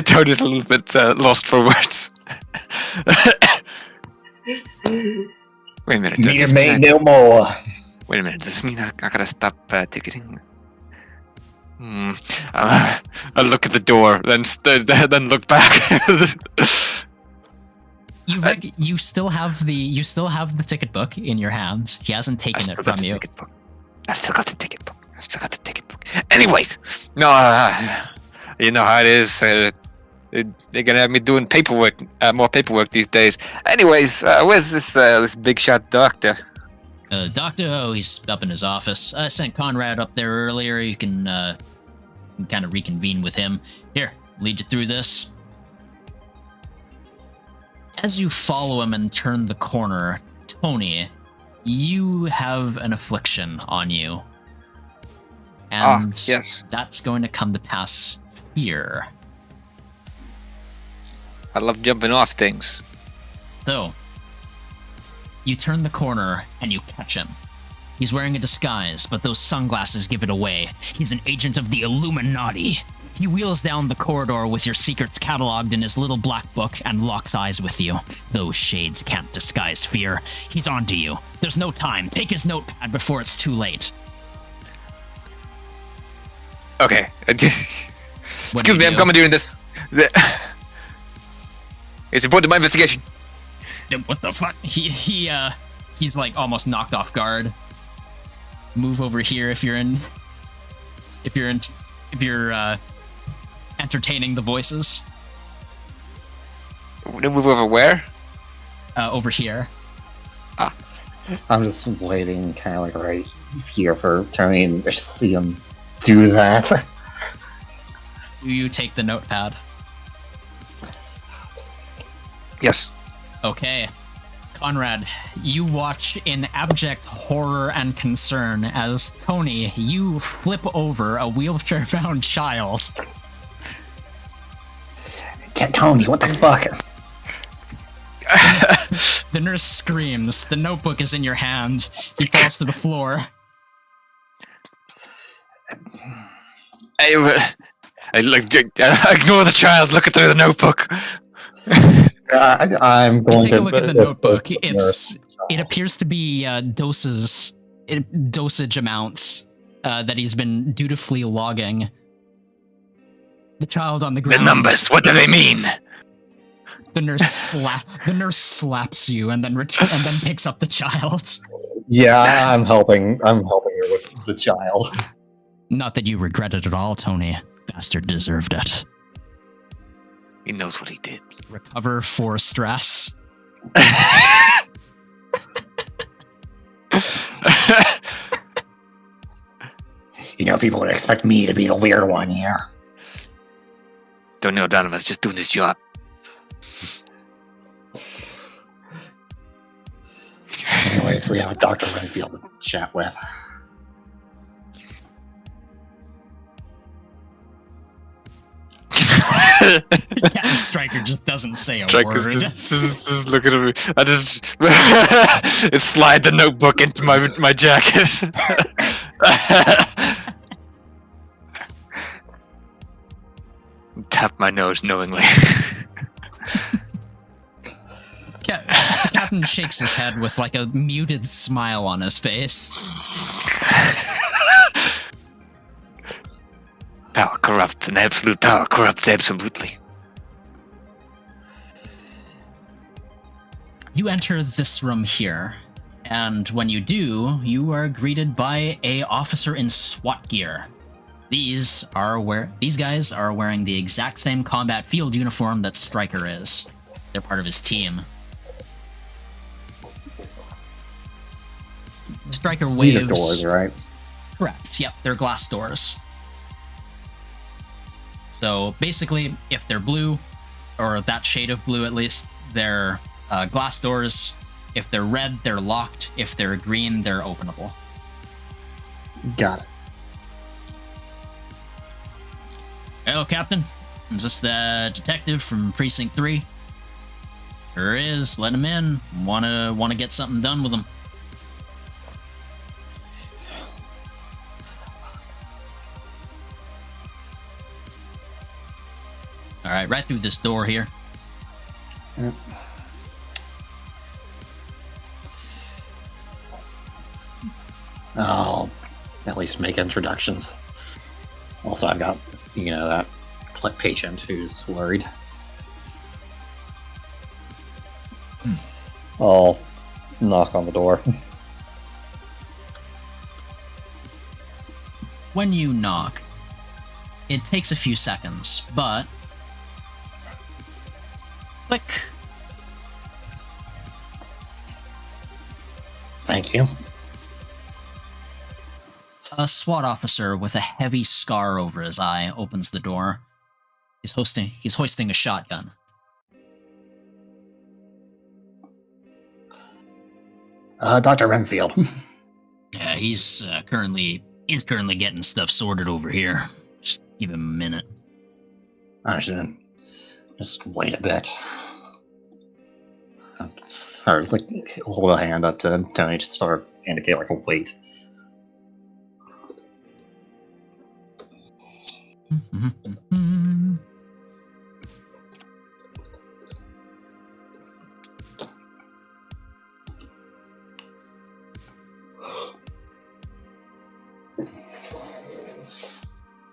Tony's a little bit lost for words. Wait a minute. Does Meter this mean made no more. Wait a minute. Does this mean I gotta stop ticketing? I'll look at the door, then look back. You still have the ticket book in your hand. He hasn't taken it from you. I still got the ticket book. Anyways, no, you know how it is. They're gonna have me doing paperwork, more paperwork these days. Anyways, where's this big shot doctor? Doctor, he's up in his office. I sent Conrad up there earlier. You can kind of reconvene with him. Here, lead you through this. As you follow him and turn the corner, Tony, you have an affliction on you. And yes. That's going to come to pass here. I love jumping off things. So, you turn the corner and you catch him. He's wearing a disguise, but those sunglasses give it away. He's an agent of the Illuminati. He wheels down the corridor with your secrets cataloged in his little black book and locks eyes with you. Those shades can't disguise fear. He's onto you. There's no time. Take his notepad before it's too late. Okay. Excuse me, I'm commandeering this. It's important to my investigation. What the fuck? He's like almost knocked off guard. Move over here if you're entertaining the voices. Move over where? Over here. I'm just waiting, kind of like right here for Tony, and just see him do that. Do you take the notepad? Yes. Okay. Conrad, you watch in abject horror and concern as Tony, you flip over a wheelchair-bound child. Tony, what the fuck? The nurse screams. The notebook is in your hand. He falls to the floor. I ignore the child. Look through the notebook. I'm going to take a look at the notebook. It appears to be dosage amounts that he's been dutifully logging. The child on the ground. The numbers. What do they mean? The nurse slaps you and then picks up the child. Yeah, I'm helping her with the child. Not that you regret it at all, Tony. Bastard deserved it. He knows what he did. Recover 4 stress. You know, people would expect me to be the weird one here. Don't know, Donovan's just doing his job. Anyways, we have a Dr. Renfield to chat with. Captain Stryker just doesn't say a Stryker's word. just looking at me. I just slide the notebook into my jacket. Tap my nose knowingly. The captain shakes his head with like a muted smile on his face. Power corrupts, and absolute power corrupts absolutely. You enter this room here, and when you do, you are greeted by a officer in SWAT gear. These guys are wearing the exact same combat field uniform that Stryker is. They're part of his team. Stryker waves. These are doors, right? Correct. Yep, they're glass doors. So basically, if they're blue, or that shade of blue at least, they're glass doors. If they're red, they're locked. If they're green, they're openable. Got it. Hello, Captain. Is this the detective from Precinct 3? Sure is. Let him in. Wanna get something done with him. All right, right through this door here. Yep. I'll at least make introductions. Also, I've got, that patient who's worried. I'll knock on the door. When you knock, it takes a few seconds, but... Click. Thank you. A SWAT officer with a heavy scar over his eye opens the door. He's hoisting a shotgun. Dr. Renfield. Yeah, he's currently getting stuff sorted over here. Just give him a minute. Understood. Just wait a bit. Sort of hold a hand up to Tony, just sort of indicate a wait.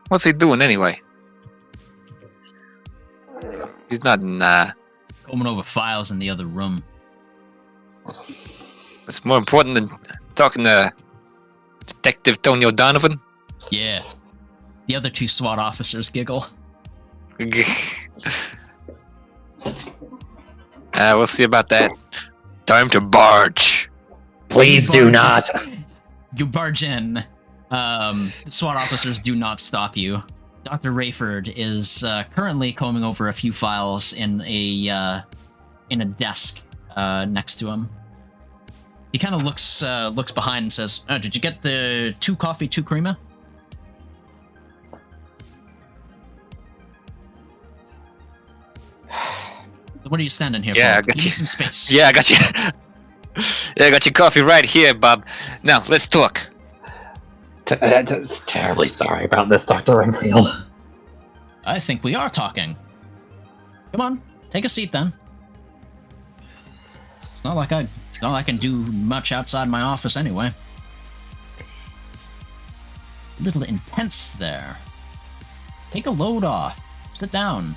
What's he doing anyway? He's not Combing over files in the other room. It's more important than talking to Detective Tony O'Donovan. Yeah. The other two SWAT officers giggle. We'll see about that. Time to barge. Please do not. You barge in. SWAT officers do not stop you. Dr. Rayford is currently combing over a few files in a desk next to him. He kind of looks behind and says, "Oh, did you get the 2 coffee, 2 creamer?" What are you standing here Yeah, for? I got Give me you. some space. Yeah, I got you. Yeah, I got your coffee right here, Bob. Now, let's talk. Terribly sorry about this, Dr. Renfield. I think we are talking. Come on, take a seat then. It's not like I can do much outside my office anyway. A little intense there. Take a load off. Sit down.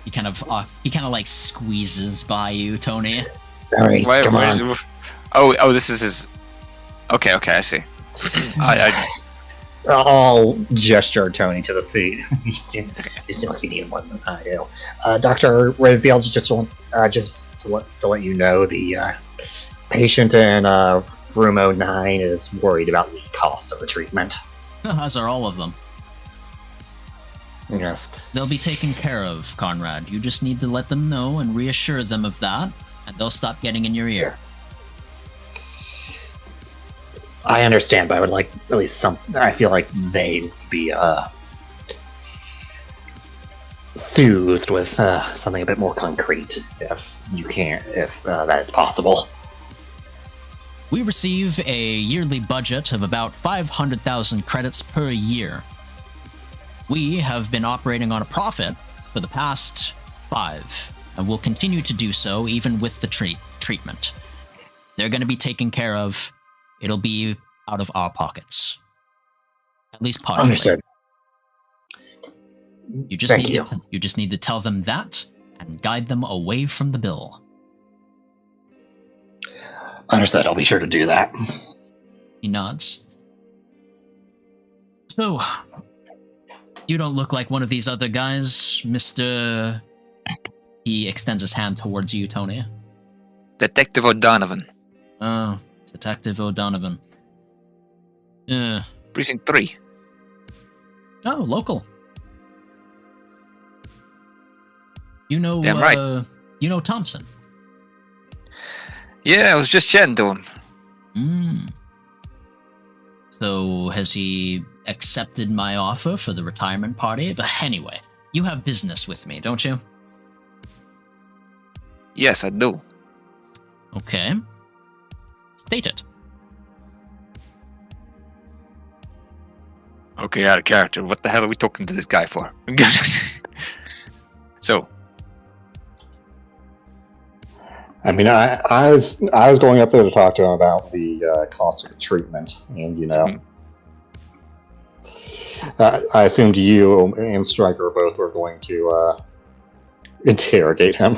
He kind of like squeezes by you, Tony. Alright, come on. Oh, this is his. Okay, I see. I'll gesture Tony to the seat. you seem like you need more than I do. Dr. Renfield, just to let you know, the patient in room 09 is worried about the cost of the treatment. As are all of them. Yes. They'll be taken care of, Conrad. You just need to let them know and reassure them of that, and they'll stop getting in your ear. I understand, but I would like at least some. I feel like they would be soothed with something a bit more concrete, if that is possible. We receive a yearly budget of about 500,000 credits per year. We have been operating on a profit for the past 5, and will continue to do so even with the treatment. They're going to be taken care of. It'll be out of our pockets. At least partially. Understood. You just need to tell them that and guide them away from the bill. Understood. I'll be sure to do that. He nods. So, you don't look like one of these other guys, Mr. He extends his hand towards you, Tony. Detective O'Donovan. Oh, Detective O'Donovan. Precinct 3. Oh, local. You know, Damn right. You know Thompson. Yeah, I was just chatting to him. So, has he accepted my offer for the retirement party? But anyway, you have business with me, don't you? Yes, I do. Okay. State it. Okay, out of character. What the hell are we talking to this guy for? So, I mean, I was going up there to talk to him about the cost of the treatment, and I assumed you and Stryker both were going to interrogate him.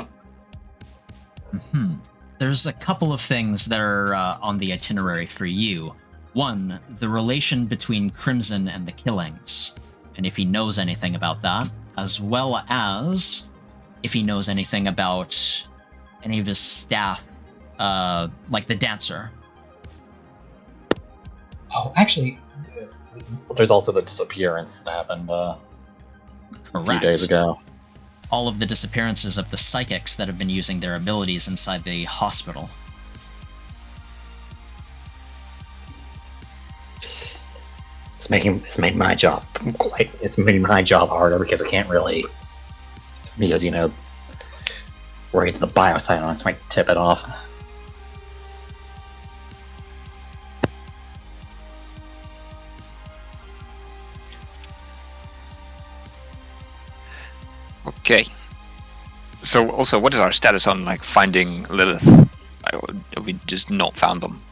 Mm-hmm. There's a couple of things that are on the itinerary for you. One, the relation between Crimson and the killings, and if he knows anything about that, as well as if he knows anything about any of his staff, like the dancer. Oh, actually, there's also the disappearance that happened a few days ago. All of the disappearances of the psychics that have been using their abilities inside the hospital. It's making my job harder because I can't really, because we're into the bioscience might tip it off. Okay. So, also, what is our status on finding Lilith? Have we just not found them?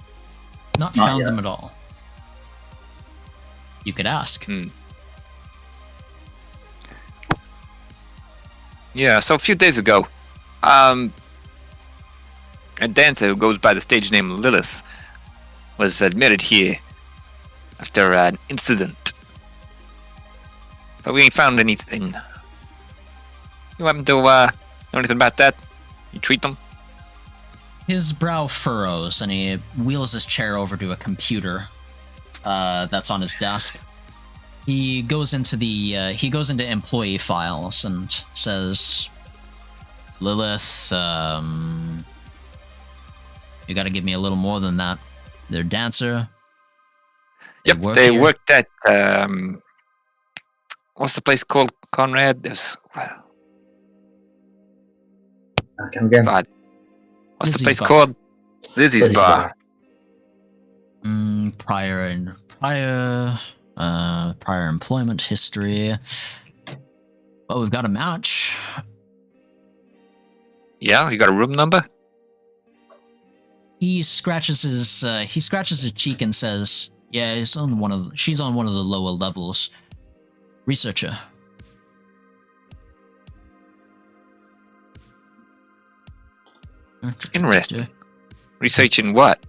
Not found them at all. You could ask. Yeah. So a few days ago, a dancer who goes by the stage name Lilith was admitted here after an incident, but we ain't found anything. You happen to know anything about that? You treat them? His brow furrows, and he wheels his chair over to a computer that's on his desk. He goes into employee files and says, Lilith, you gotta give me a little more than that. They're a dancer. They worked at, what's the place called, Conrad? Come again. God. What's the place Bar. called? Lizzie's Bar. Prior employment history. Well, we've got a match. Yeah, you got a room number? He scratches his cheek and says, "Yeah, she's on one of the lower levels. Researcher." Interesting. Researching what?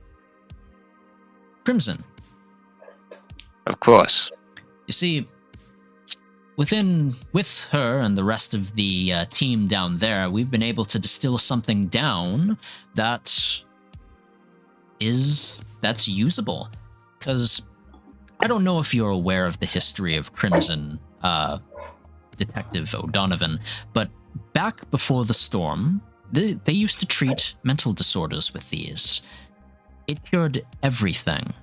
Crimson. Of course. You see, with her and the rest of the team down there, we've been able to distill something down that's usable. Because I don't know if you're aware of the history of Crimson, Detective O'Donovan, but back before the storm, they used to treat mental disorders with these. It cured everything,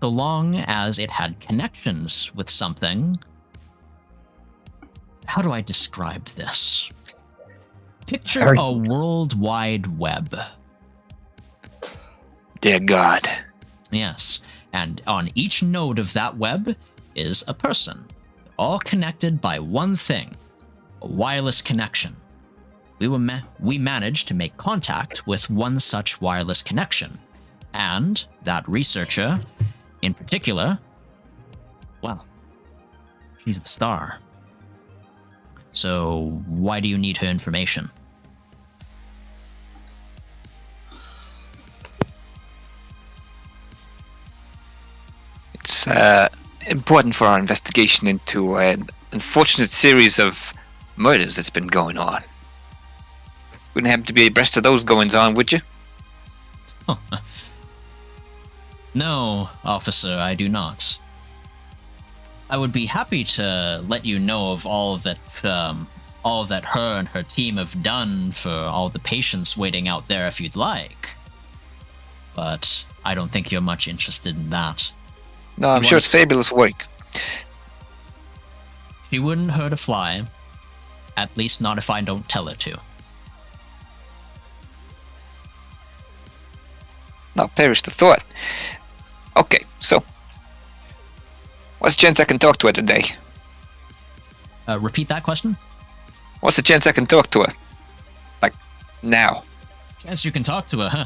so long as it had connections with something. How do I describe this? Picture a world wide web. Dear God. Yes, and on each node of that web is a person, all connected by one thing, a wireless connection. We managed to make contact with one such wireless connection, and that researcher, in particular, well, she's the star. So why do you need her information? It's important for our investigation into an unfortunate series of murders that's been going on. Wouldn't happen to be abreast of those goings on, would you? No, officer, I do not. I would be happy to let you know of all that her and her team have done for all the patients waiting out there if you'd like. But I don't think you're much interested in that. No, I'm sure it's fabulous work. She wouldn't hurt a fly. At least not if I don't tell her to. Not perish the thought. Okay, so what's the chance I can talk to her today? Repeat that question? What's the chance I can talk to her? Like, now? Chance you can talk to her, huh?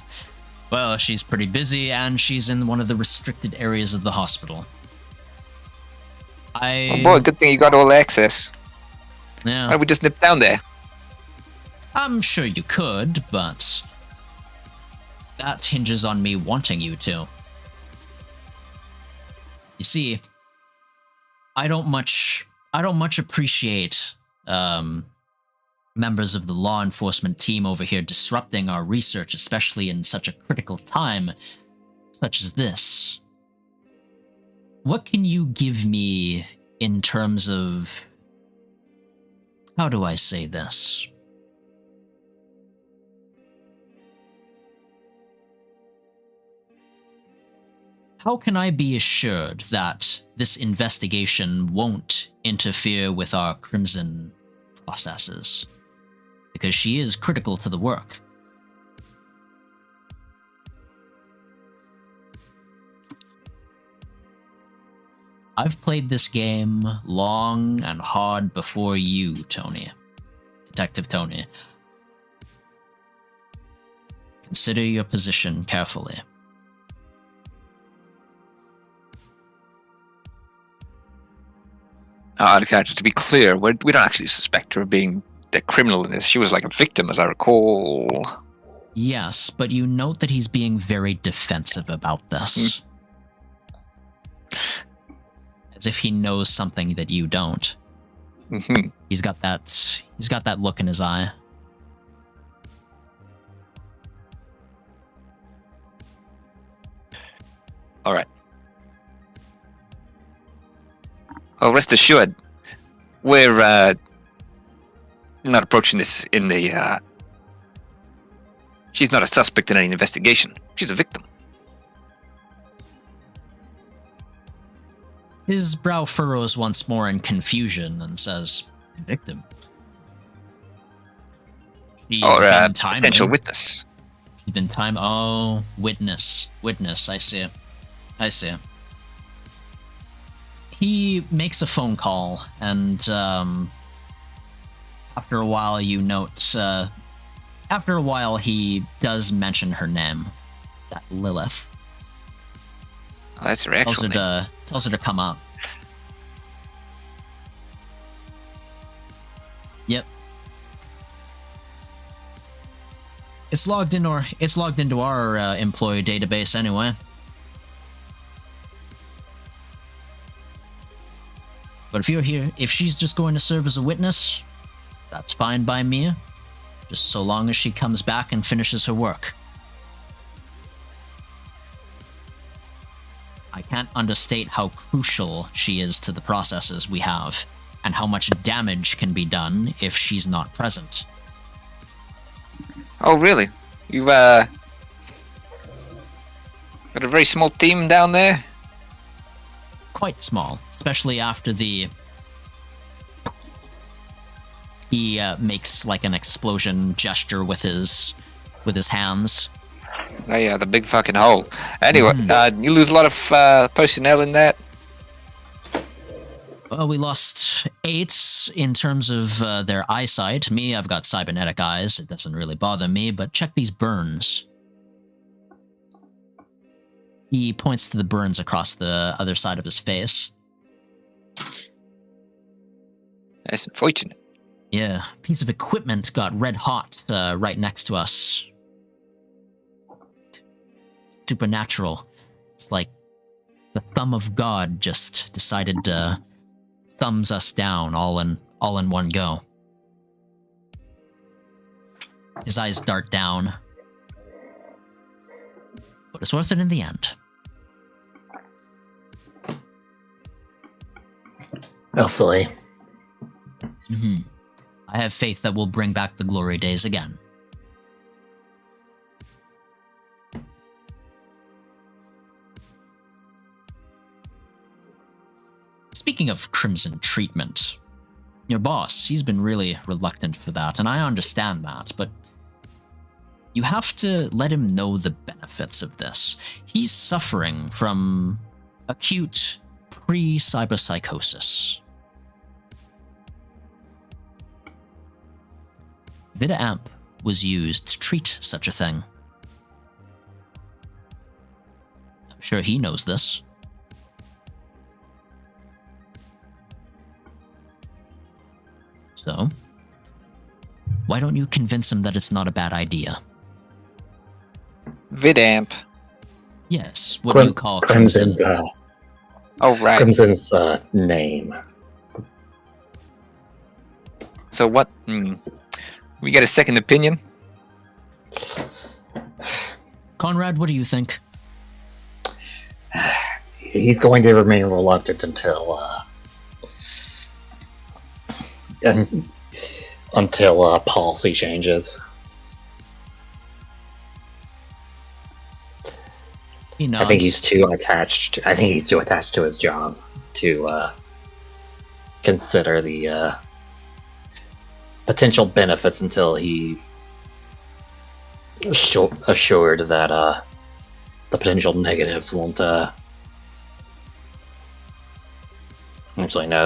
Well, she's pretty busy, and she's in one of the restricted areas of the hospital. Oh boy, good thing you got all access. Yeah. Why don't we just nip down there? I'm sure you could, but that hinges on me wanting you to. You see, I don't much appreciate members of the law enforcement team over here disrupting our research, especially in such a critical time such as this. What can you give me in terms of, how do I say this? How can I be assured that this investigation won't interfere with our Crimson processes? Because she is critical to the work. I've played this game long and hard before you, Tony. Detective Tony. Consider your position carefully. To be clear, we don't actually suspect her of being the criminal in this. She was like a victim, as I recall. Yes, but you note that he's being very defensive about this. As if he knows something that you don't. Mm-hmm. He's got that look in his eye. All right. Well, rest assured, we're not approaching this in the. She's not a suspect in any investigation. She's a victim. His brow furrows once more in confusion and says, "Victim." Or potential witness. She's been time. Oh, witness. I see. He makes a phone call, and after a while, you note. After a while, he does mention her name, that Lilith. Oh, that's her actual name. Tells her to come up. Yep. It's logged into our employee database anyway. But if she's just going to serve as a witness, that's fine by me. Just so long as she comes back and finishes her work. I can't understate how crucial she is to the processes we have, and how much damage can be done if she's not present. Oh, really? You've got a very small team down there? Quite small, especially after he makes like an explosion gesture with his hands. Oh yeah, the big fucking hole. Anyway, you lose a lot of personnel in that? Well, we lost 8 in terms of their eyesight. Me, I've got cybernetic eyes. It doesn't really bother me, but check these burns. He points to the burns across the other side of his face. That's unfortunate. Yeah, piece of equipment got red hot right next to us. Supernatural. It's like the thumb of God just decided to thumbs us down all in one go. His eyes dart down. But it's worth it in the end. Hopefully. I have faith that we'll bring back the glory days again. Speaking of Crimson treatment, your boss, he's been really reluctant for that, and I understand that, but you have to let him know the benefits of this. He's suffering from acute pre-cyberpsychosis. Vida Amp was used to treat such a thing. I'm sure he knows this. So, why don't you convince him that it's not a bad idea? Vidamp. Yes, what do you call Crimson's Oh, right. Crimson's name. So what? We get a second opinion? Conrad, what do you think? He's going to remain reluctant until policy changes. He nods. I think he's too attached. I think he's too attached to his job to consider the potential benefits until he's assured that the potential negatives won't. Actually, no.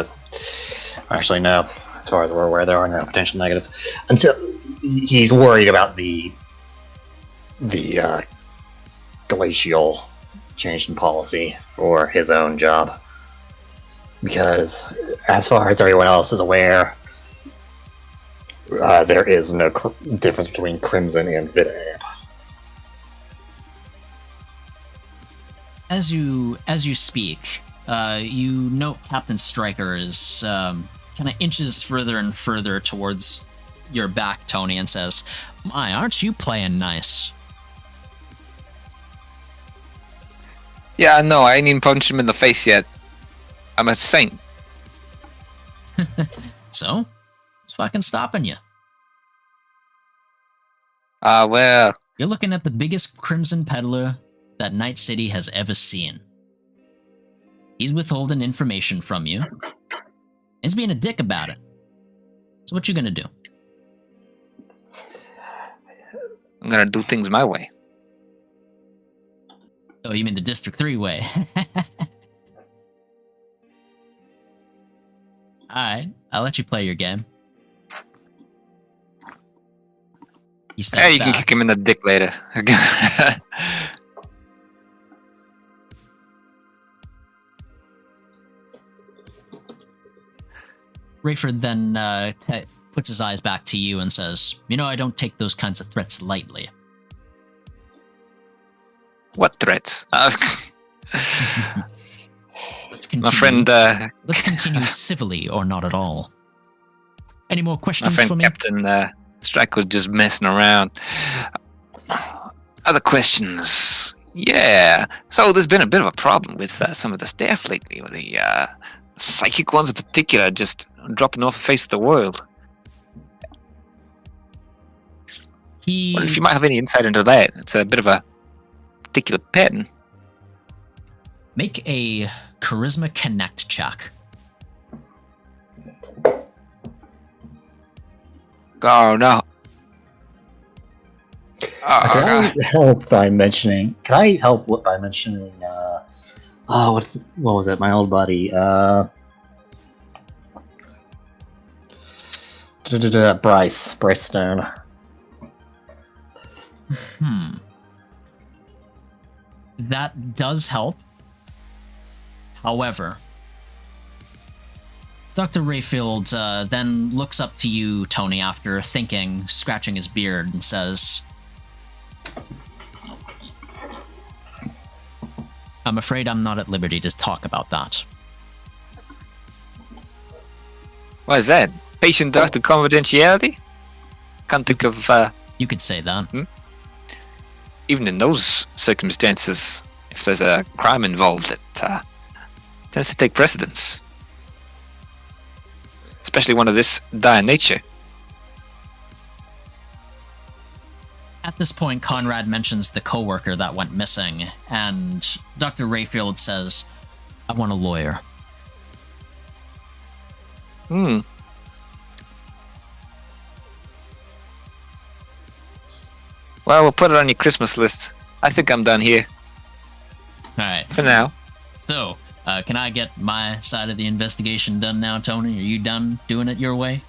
As far as we're aware, there are no potential negatives until he's worried about the glacial change in policy for his own job, because as far as everyone else is aware, there is no difference between Crimson and Vidamp. As you speak, you note Captain Stryker is kind of inches further and further towards your back, Tony, and says, "My, aren't you playing nice?" Yeah, no, I ain't even punched him in the face yet. I'm a saint. So, what's fucking stopping you? Well, You're looking at the biggest Crimson peddler that Night City has ever seen. He's withholding information from you. He's being a dick about it. So what you gonna do? I'm gonna do things my way. Oh, you mean the District 3 way? Alright, I'll let you play your game. He steps Hey, you can back. kick him in the dick later. Rayford then puts his eyes back to you and says, "You know, I don't take those kinds of threats lightly." What threats? Let's continue. My friend, Let's continue civilly or not at all. Any more my questions friend for me? Captain Strike was just messing around. Other questions? Yeah. So there's been a bit of a problem with some of the staff lately. The psychic ones in particular just dropping off the face of the world. Wonder if you might have any insight into that. It's a bit of a particular pattern. Make a Charisma Connect check. Oh no. Can I help by mentioning? What was it? My old buddy. Bryce Stone. That does help. However, Dr. Rayfield then looks up to you, Tony, after thinking, scratching his beard, and says, "I'm afraid I'm not at liberty to talk about that." What is that? Patient-doctor confidentiality? Can't think of, You could say that. even in those circumstances, if there's a crime involved, it tends to take precedence. Especially one of this dire nature. At this point, Conrad mentions the coworker that went missing, and Dr. Rayfield says, "I want a lawyer." Well, we'll put it on your Christmas list. I think I'm done here. Alright. For now. So, can I get my side of the investigation done now, Tony? Are you done doing it your way?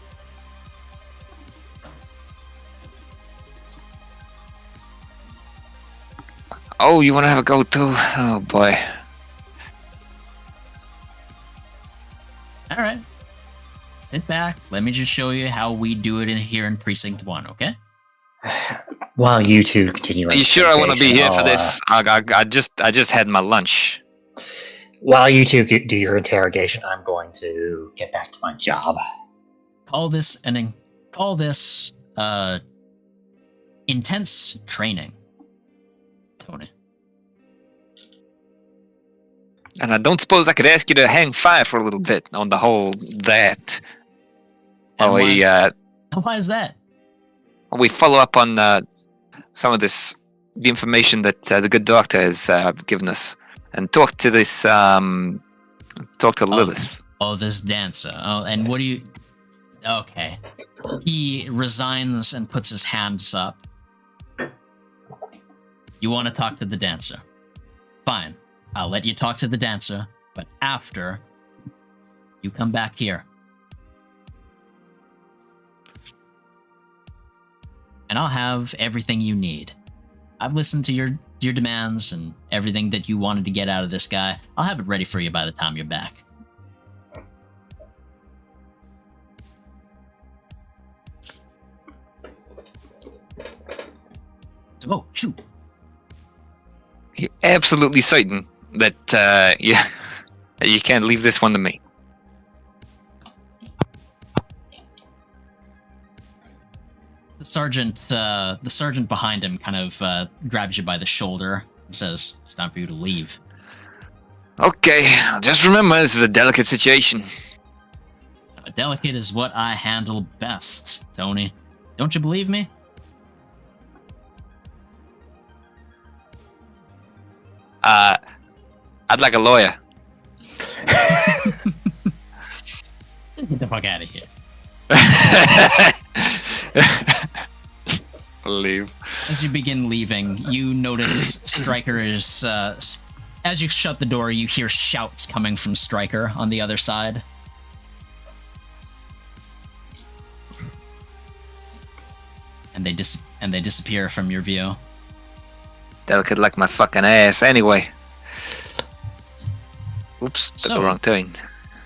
Oh, you want to have a go too? Oh boy. All right. Sit back. Let me just show you how we do it in here in Precinct 1, okay? While you two continue. Are you sure I want to be here for I'll, this? I just had my lunch. While you two do your interrogation, I'm going to get back to my job. Call this intense training, Tony. And I don't suppose I could ask you to hang fire for a little bit on the whole that. And While why is that? we follow up on some of the information that the good doctor has given us, and talk to this, talk to Lilith. Oh, this dancer. Oh, and what do you... Okay. He resigns and puts his hands up. You want to talk to the dancer? Fine. I'll let you talk to the dancer, but after you come back here. And I'll have everything you need. I've listened to your demands and everything that you wanted to get out of this guy. I'll have it ready for you by the time you're back. Oh, shoot. You're absolutely certain that you can't leave this one to me. The sergeant behind him kind of grabs you by the shoulder and says, "It's time for you to leave." Okay, just remember this is a delicate situation. Delicate is what I handle best, Tony. Don't you believe me? I'd like a lawyer. Get the fuck out of here. Leave. As you begin leaving, you notice Stryker is... as you shut the door, you hear shouts coming from Stryker on the other side. And they disappear from your view. Delicate like my fucking ass. Anyway. Oops, took So- the wrong turn.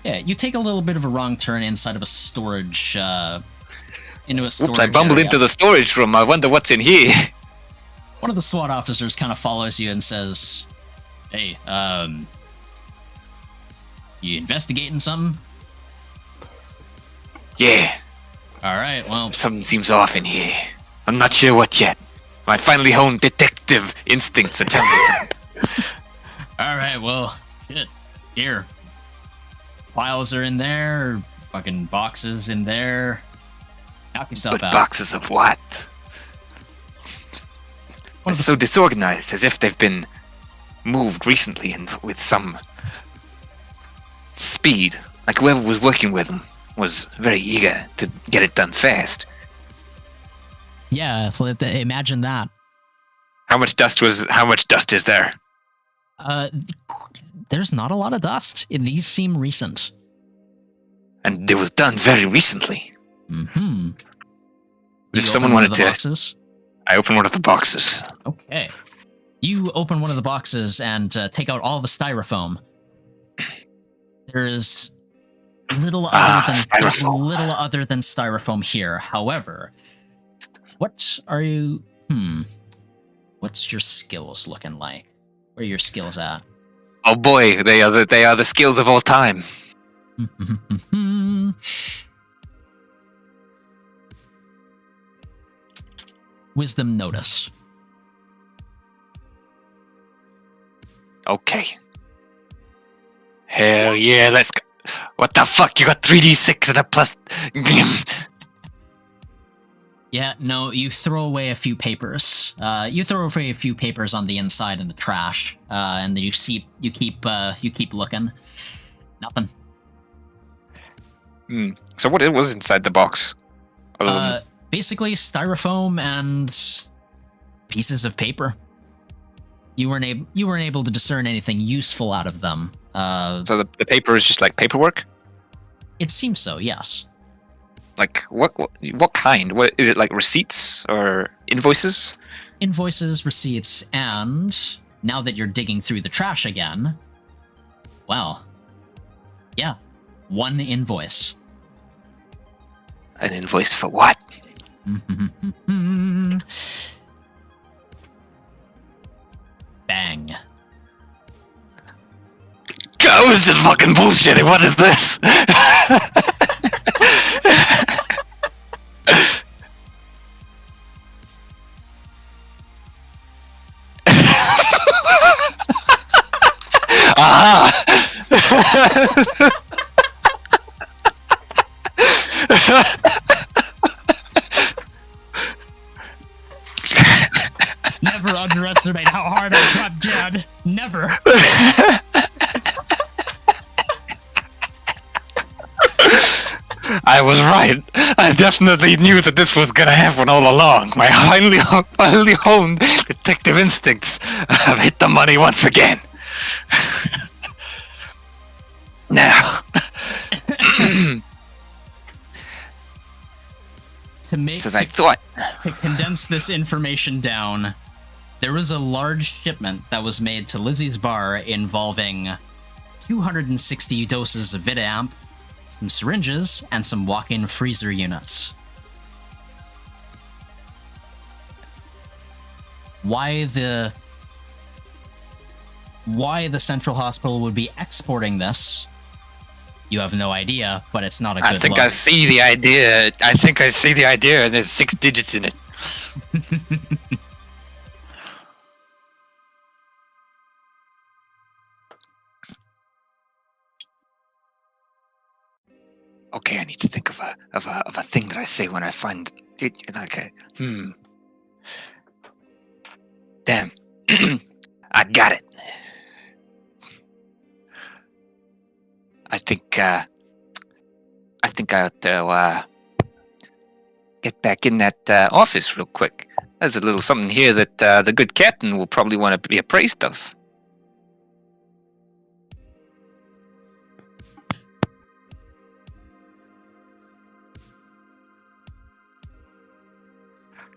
Yeah, you take a little bit of a wrong turn inside of a storage... into a storage Oops, I bumbled area. into the storage room. I wonder what's in here. One of the SWAT officers kind of follows you and says, "Hey, you investigating something?" Yeah, All right, well, something seems off in here. I'm not sure what yet. My finely honed detective instincts are telling me something. all right, well, shit. Here. Files are in there, fucking boxes in there. Knock yourself But out. boxes of what? One of It's the- so disorganized, as if they've been moved recently and with some speed. Like whoever was working with them was very eager to get it done fast. Yeah, imagine that. How much dust is there? There's not a lot of dust. These seem recent. And it was done very recently. Mm-hmm. If You someone open one wanted of the to, boxes? I opened one of the boxes. Okay. You open one of the boxes and take out all the styrofoam. There's little other than styrofoam here. However, what's your skills looking like? Where are your skills at? Oh boy, they are the skills of all time. Wisdom notice. Okay. Hell yeah, let's go. What the fuck? You got 3d6 and a plus. Yeah, no, you throw away a few papers. You throw away a few papers on the inside in the trash, and then you keep looking. Nothing. So what it was inside the box? Other than- Basically styrofoam and pieces of paper. You weren't able to discern anything useful out of them. so the paper is just like paperwork? It seems so, yes. Like what kind? What is it, like receipts or invoices? Invoices, receipts, and now that you're digging through the trash again, well, yeah, 1 invoice. An invoice for what? Bang. I was just fucking bullshitting. What is this? Aha! Never underestimate how hard I got Jed. Never. I was right. I definitely knew that this was gonna happen all along. My finely honed detective instincts have hit the money once again. Now, as I thought. To condense this information down, there was a large shipment that was made to Lizzie's bar involving 260 doses of Vidamp, some syringes, and some walk-in freezer units. Why the Central Hospital would be exporting this, you have no idea, but it's not a good look. I see the idea. I think I see the idea, and there's 6 digits in it. Okay, I need to think of a thing that I say when I find it. Like damn, I got it. I think I ought to get back in that office real quick. There's a little something here that the good captain will probably want to be appraised of.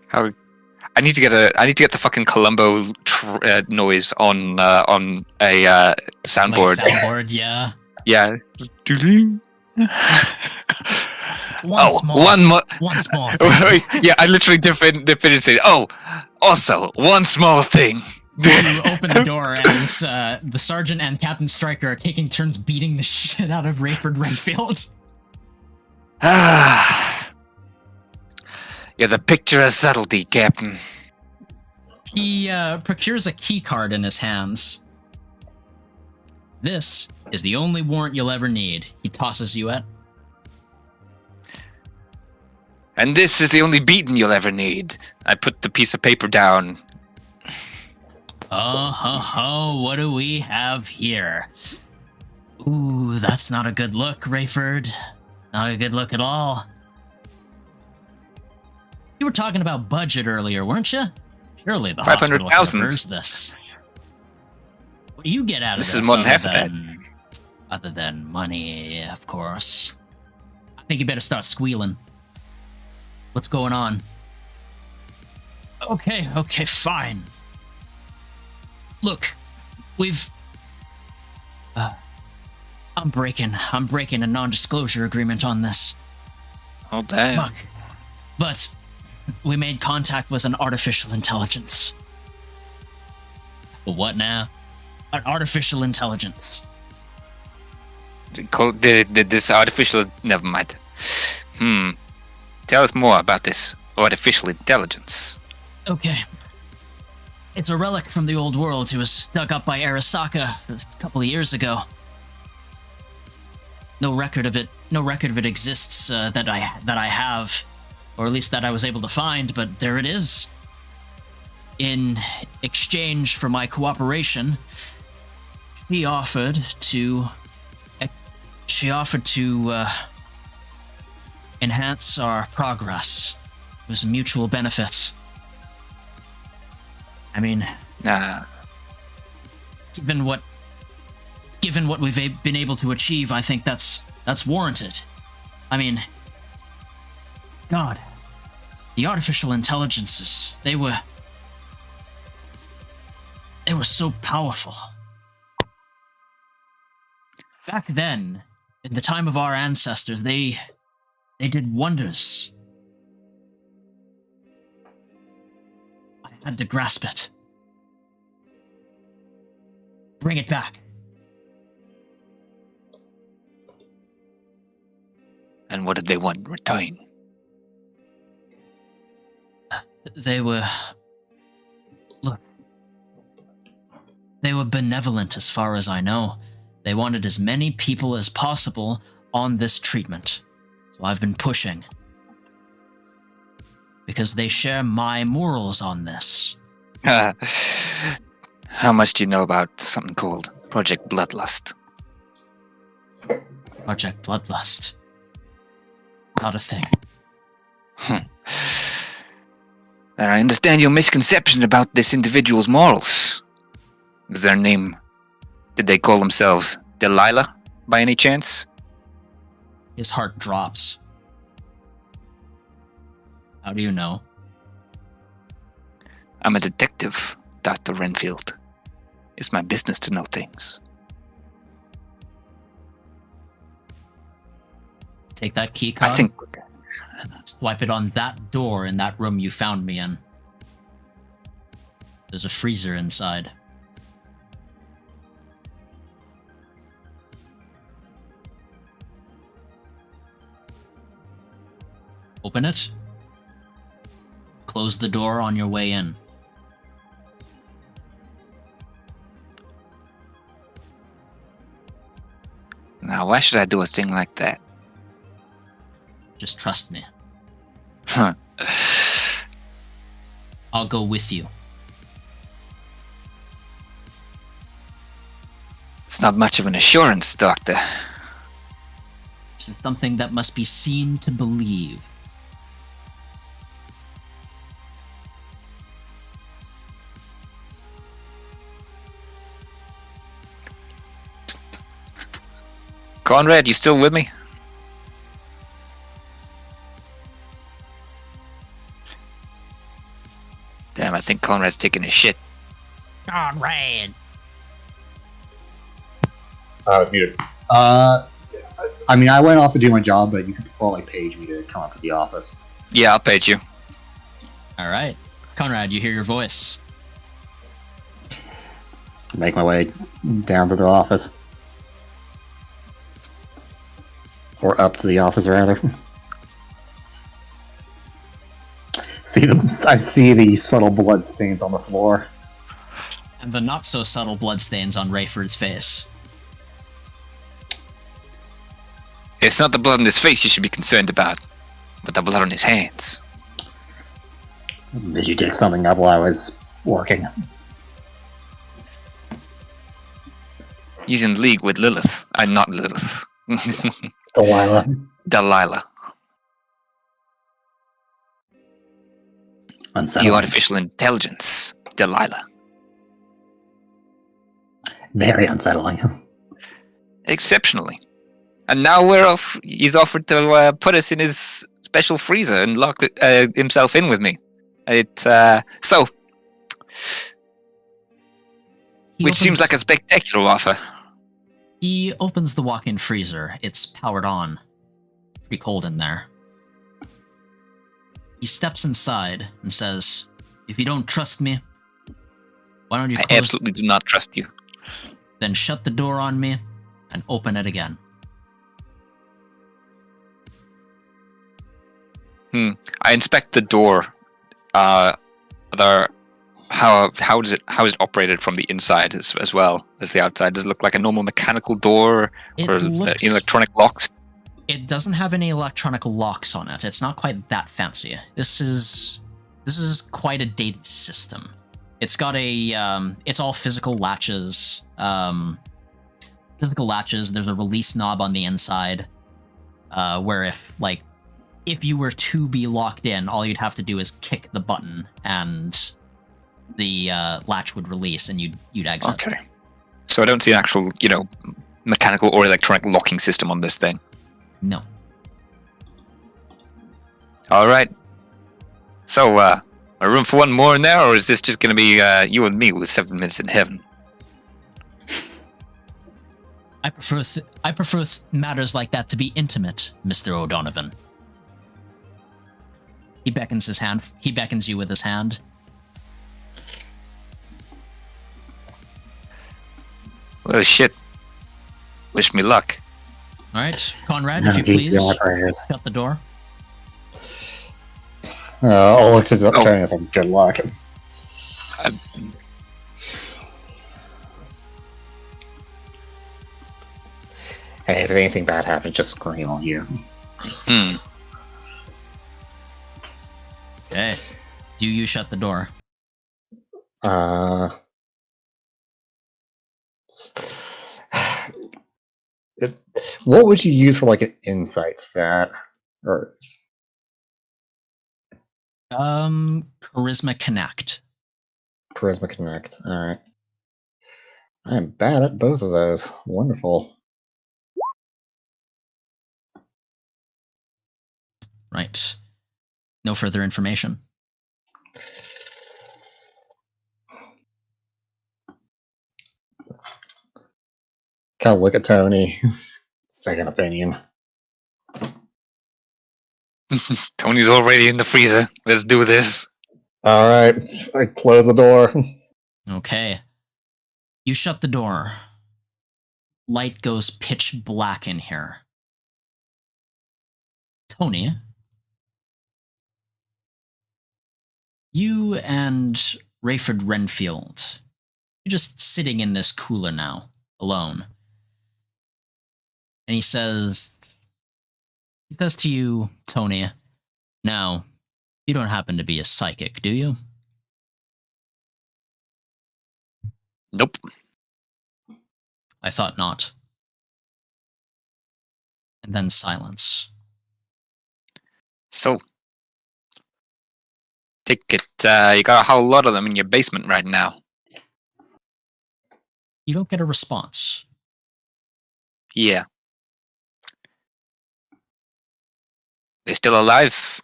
How? I need to get the fucking Columbo noise on a soundboard. Like soundboard, yeah. Yeah. One small thing. Yeah, I literally dip in and say, "Oh, also one small thing." You open the door, and the sergeant and Captain Stryker are taking turns beating the shit out of Rayford Renfield. You're the picture of subtlety, Captain. He procures a key card in his hands. This is the only warrant you'll ever need. He tosses you it. And this is the only beating you'll ever need. I put the piece of paper down. Oh, what do we have here? Ooh, that's not a good look, Rayford. Not a good look at all. You were talking about budget earlier, weren't you? Surely the hospital prefers this. What do you get out of this? This is more than half of that. Other than money, of course. I think you better start squealing. What's going on? Okay, fine. Look, I'm breaking a non-disclosure agreement on this. Oh, damn. Fuck. But we made contact with an artificial intelligence. What now? An artificial intelligence. Did this artificial... Never mind. Tell us more about this artificial intelligence. Okay. It's a relic from the old world. It was dug up by Arasaka a couple of years ago. No record of it exists that I have, or at least that I was able to find, but there it is. In exchange for my cooperation, she offered to enhance our progress. It was a mutual benefit. I mean, given what we've been able to achieve, I think that's warranted. I mean, God, the artificial intelligences, they were were so powerful. Back then, in the time of our ancestors, they did wonders. I had to grasp it. Bring it back. And what did they want in return? They were... Look. They were benevolent as far as I know. They wanted as many people as possible on this treatment. So I've been pushing. Because they share my morals on this. How much do you know about something called Project Bloodlust? Project Bloodlust. Not a thing. And I understand your misconception about this individual's morals. Is their name... Did they call themselves Delilah, by any chance? His heart drops. How do you know? I'm a detective, Dr. Renfield. It's my business to know things. Take that key card. I think... Swipe it on that door in that room you found me in. There's a freezer inside. Open it. Close the door on your way in. Now, why should I do a thing like that? Just trust me. Huh. I'll go with you. It's not much of an assurance, Doctor. It's something that must be seen to believe. Conrad, you still with me? Damn, I think Conrad's taking a shit. Conrad! I was muted. I mean, I went off to do my job, but you could probably page me to come up to the office. Yeah, I'll page you. Alright. Conrad, you hear your voice. Make my way down to the office. Or up to the office, rather. I see the subtle blood stains on the floor. And the not-so-subtle bloodstains on Rayford's face. It's not the blood on his face you should be concerned about, but the blood on his hands. Did you dig something up while I was working? He's in league with Lilith. I'm not Lilith. Delilah. Delilah. Unsettling. The artificial intelligence. Delilah. Very unsettling. Exceptionally. And now he's offered to put us in his special freezer and lock himself in with me. So... Which seems like a spectacular offer. He opens the walk-in freezer. It's powered on. Pretty cold in there. He steps inside and says, "If you don't trust me, why don't you close... I absolutely do not trust you. Then shut the door on me and open it again." I inspect the door. How is it operated from the inside as well as the outside? Does it look like a normal mechanical door or electronic locks? It doesn't have any electronic locks on it. It's not quite that fancy. This is quite a dated system. It's got it's all physical latches. There's a release knob on the inside, where if you were to be locked in, all you'd have to do is kick the button and the latch would release and you'd exit. Okay. So I don't see an actual, mechanical or electronic locking system on this thing. No. All right. So, A room for one more in there, or is this just gonna be you and me with 7 minutes in heaven? I prefer matters like that to be intimate, Mr. O'Donovan. He beckons his hand. He beckons you with his hand. Well, shit. Wish me luck. All right, Conrad, if you please, shut the door. I'll look to the train and say, good luck. Hey, if anything bad happens, just scream on you. Okay. Do you shut the door? What would you use for like an insight stat? Or Charisma Connect. Charisma Connect. Alright. I'm bad at both of those. Wonderful. Right. No further information. Kind of look at Tony. Second opinion. Tony's already in the freezer. Let's do this. Alright. I close the door. Okay. You shut the door. Light goes pitch black in here. Tony, you and Rayford Renfield, you're just sitting in this cooler now, alone. And he says to you, Tony, now, you don't happen to be a psychic, do you? Nope. I thought not. And then silence. So, take it, you got a whole lot of them in your basement right now. You don't get a response. Yeah. They still alive?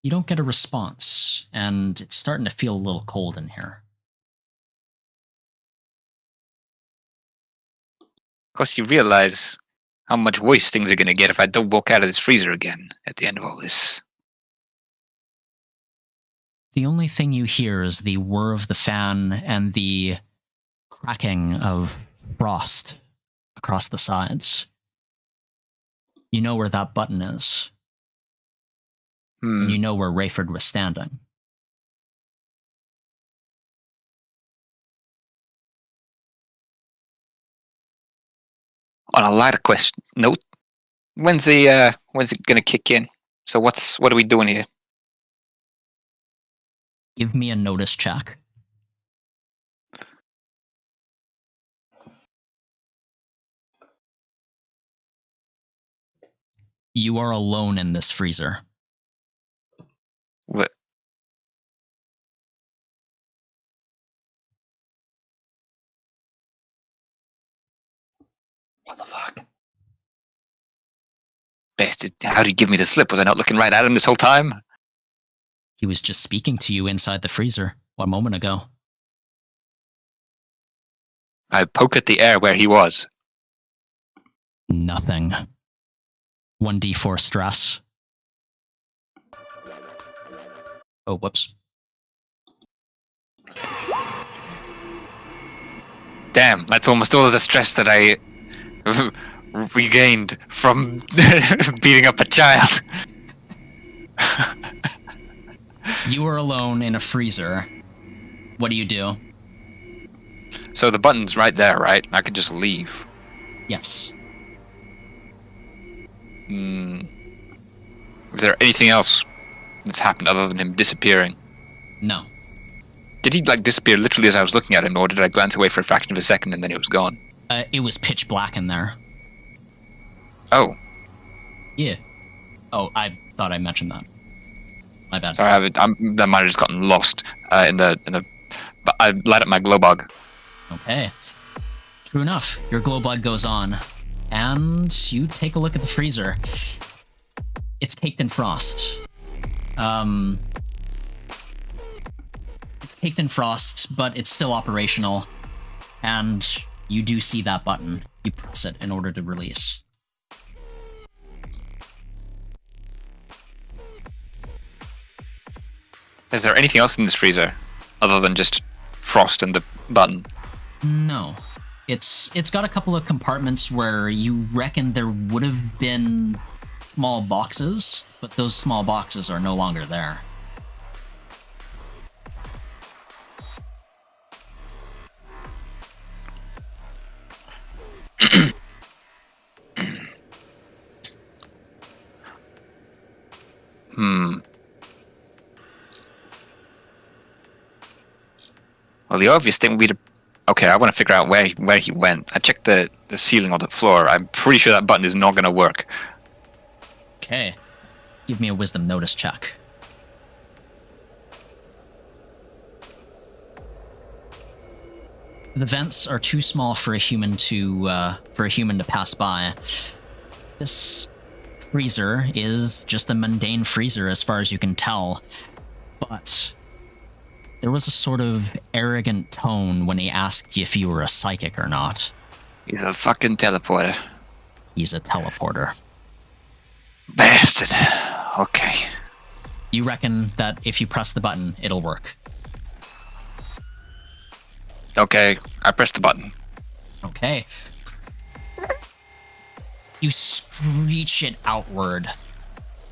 You don't get a response, and it's starting to feel a little cold in here. Of course, you realize how much worse things are gonna get if I don't walk out of this freezer again at the end of all this. The only thing you hear is the whir of the fan and the cracking of frost across the sides. You know where that button is. And you know where Rayford was standing. On a lighter note, when's it gonna kick in? So what are we doing here? Give me a notice check. You are alone in this freezer. What? What the fuck? Bastard, how did he give me the slip? Was I not looking right at him this whole time? He was just speaking to you inside the freezer 1 moment ago. I poke at the air where he was. Nothing. 1d4 stress. Oh, whoops. Damn, that's almost all of the stress that I regained from beating up a child. You are alone in a freezer. What do you do? So the button's right there, right? I could just leave. Yes. Is there anything else that's happened other than him disappearing? No. Did he disappear literally as I was looking at him, or did I glance away for a fraction of a second and then it was gone? It was pitch black in there. Oh. Yeah. Oh, I thought I mentioned that. My bad. Sorry, that might have just gotten lost in the. But I light up my glow bug. Okay. True enough. Your glow bug goes on, and you take a look at the freezer. It's caked in frost. It's caked in frost, but it's still operational. And you do see that button. You press it in order to release. Is there anything else in this freezer other than just frost and the button? No. It's got a couple of compartments where you reckon there would have been small boxes, but those small boxes are no longer there. Well, the obvious thing would be to... Okay, I want to figure out where he went. I checked the ceiling or the floor. I'm pretty sure that button is not going to work. Okay. Give me a wisdom notice check. The vents are too small for a human to pass by. This freezer is just a mundane freezer as far as you can tell, but there was a sort of arrogant tone when he asked you if you were a psychic or not. He's a fucking teleporter. He's a teleporter. Bastard. Okay. You reckon that if you press the button, it'll work? Okay, I pressed the button. Okay. You screech it outward,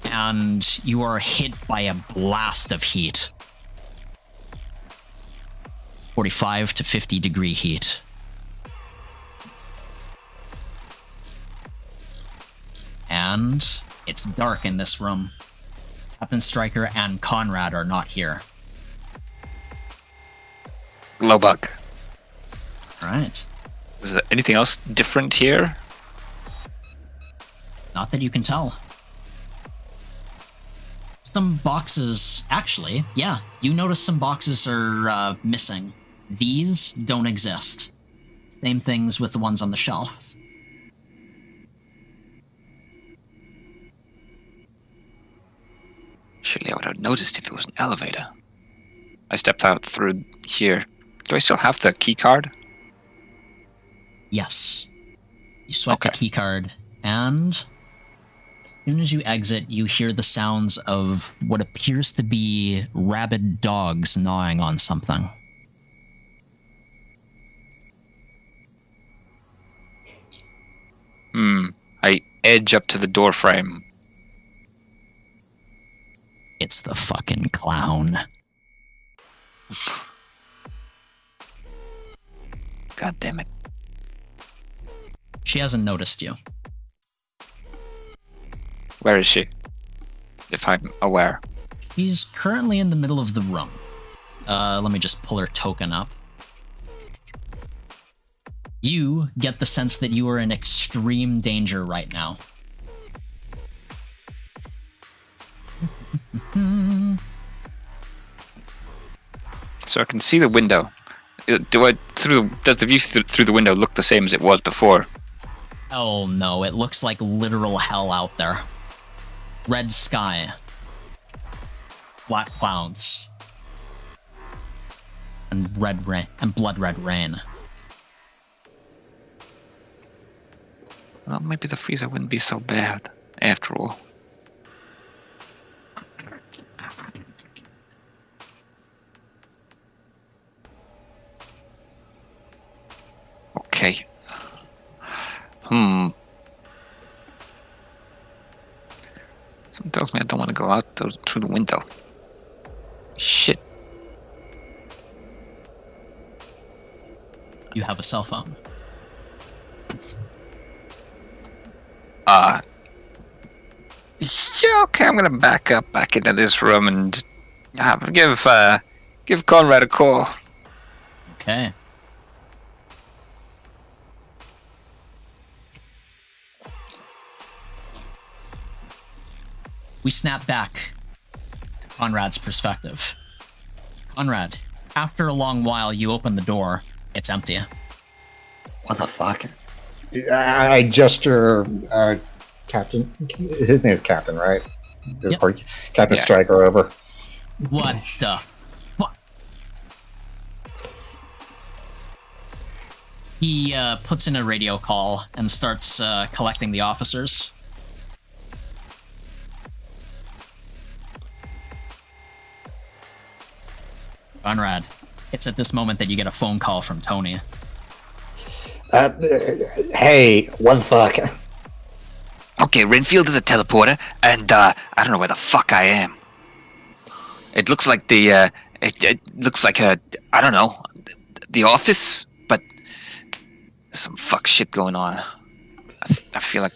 and you are hit by a blast of heat. 45 to 50 degree heat. And it's dark in this room. Captain Stryker and Conrad are not here. Glowbug. Right. Is there anything else different here? Not that you can tell. Some boxes, actually, yeah, you notice some boxes are missing. These don't exist. Same things with the ones on the shelf. Surely I would have noticed if it was an elevator. I stepped out through here. Do I still have the key card? Yes. You swipe the key card, and as soon as you exit, you hear the sounds of what appears to be rabid dogs gnawing on something. I edge up to the door frame. It's the fucking clown. God damn it. She hasn't noticed you. Where is she? If I'm aware. She's currently in the middle of the room. Let me just pull her token up. You get the sense that you are in extreme danger right now. So I can see the window. Does the view through the window look the same as it was before? Oh no, it looks like literal hell out there. Red sky. Black clouds. And red rain and blood red rain. Well, maybe the freezer wouldn't be so bad, after all. Okay. Something tells me I don't want to go out through the window. Shit. You have a cell phone. Yeah, okay, I'm gonna back into this room and give Conrad a call. Okay. We snap back to Conrad's perspective. Conrad, after a long while, you open the door. It's empty. What the fuck? I gesture, Captain. His name is Captain, right? Yep. Or Captain Yeah. Stryker over. What the fuck? He puts in a radio call and starts collecting the officers. Conrad, it's at this moment that you get a phone call from Tony. Hey, what the fuck? Okay, Renfield is a teleporter, and I don't know where the fuck I am. It looks like the it looks like I don't know, the office, but there's some fuck shit going on. I feel like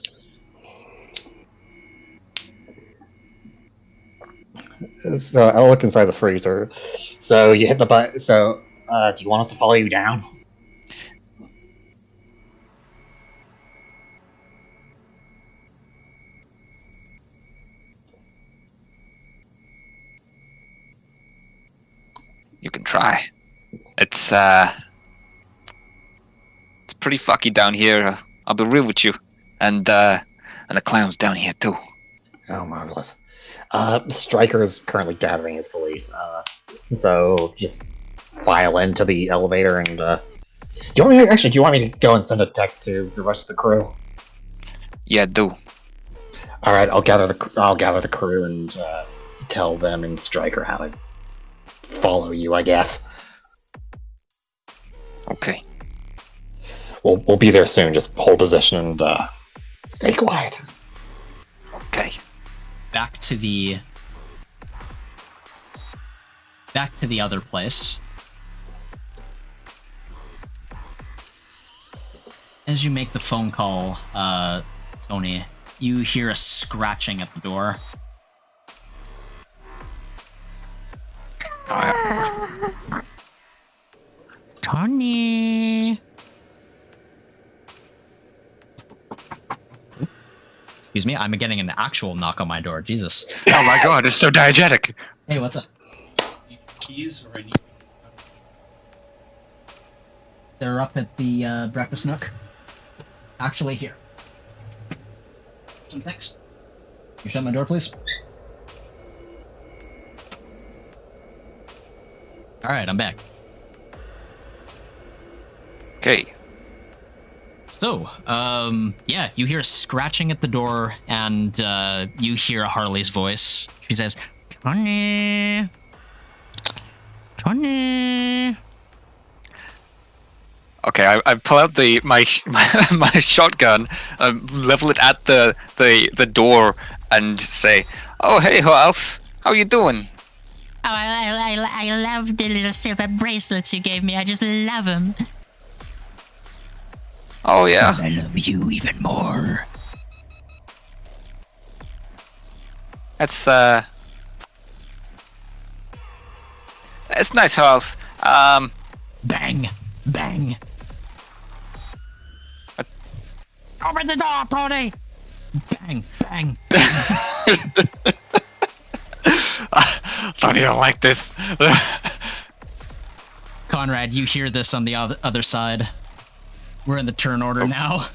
So I'll look inside the freezer. So you hit the button. So do you want us to follow you down? you can try. It's pretty fucky down here. I'll be real with you, and the clown's down here too. Oh, marvelous. Stryker is currently gathering his police. So just file into the elevator and. Do you want me to go and send a text to the rest of the crew? Yeah, do. All right, I'll gather the crew and tell them and Stryker how to follow you, I guess. Okay. We'll be there soon. Just hold position and stay quiet. Okay. Back to the other place. As you make the phone call, Tony, you hear a scratching at the door. Tony. Excuse me, I'm getting an actual knock on my door. Jesus. Oh my god, it's so diegetic. Hey, what's up? Keys or I need. They're up at the breakfast nook. Actually, here. Some thanks. You shut my door, please. All right, I'm back. Okay. So, yeah, you hear scratching at the door, and you hear Harley's voice. She says, "Tony, Tony." Okay, I pull out my shotgun, level it at the door, and say, "Oh, hey, who else? How you doing?" Oh, I love the little silver bracelets you gave me. I just love them. Oh yeah. I love you even more. It's nice, who else? Bang, bang. Open the door, Tony! Bang, bang. Tony, I don't like this. Conrad, you hear this on the other side. We're in the turn order now.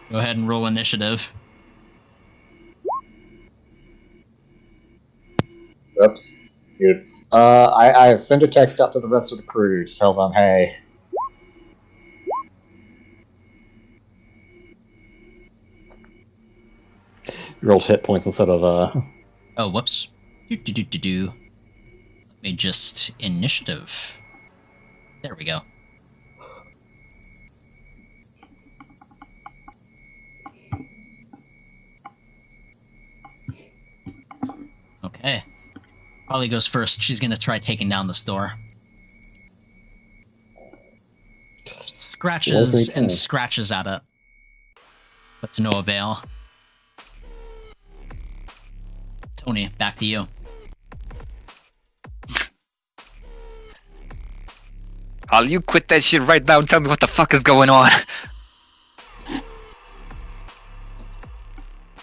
Go ahead and roll initiative. Yep. Good. I send a text out to the rest of the crew to tell them, hey. You rolled hit points instead of Oh, whoops. Let me just initiative. There we go. Okay. Holly goes first. She's gonna try taking down this door. Scratches and scratches at it, but to no avail. Tony, back to you. I'll you quit that shit right now and tell me what the fuck is going on.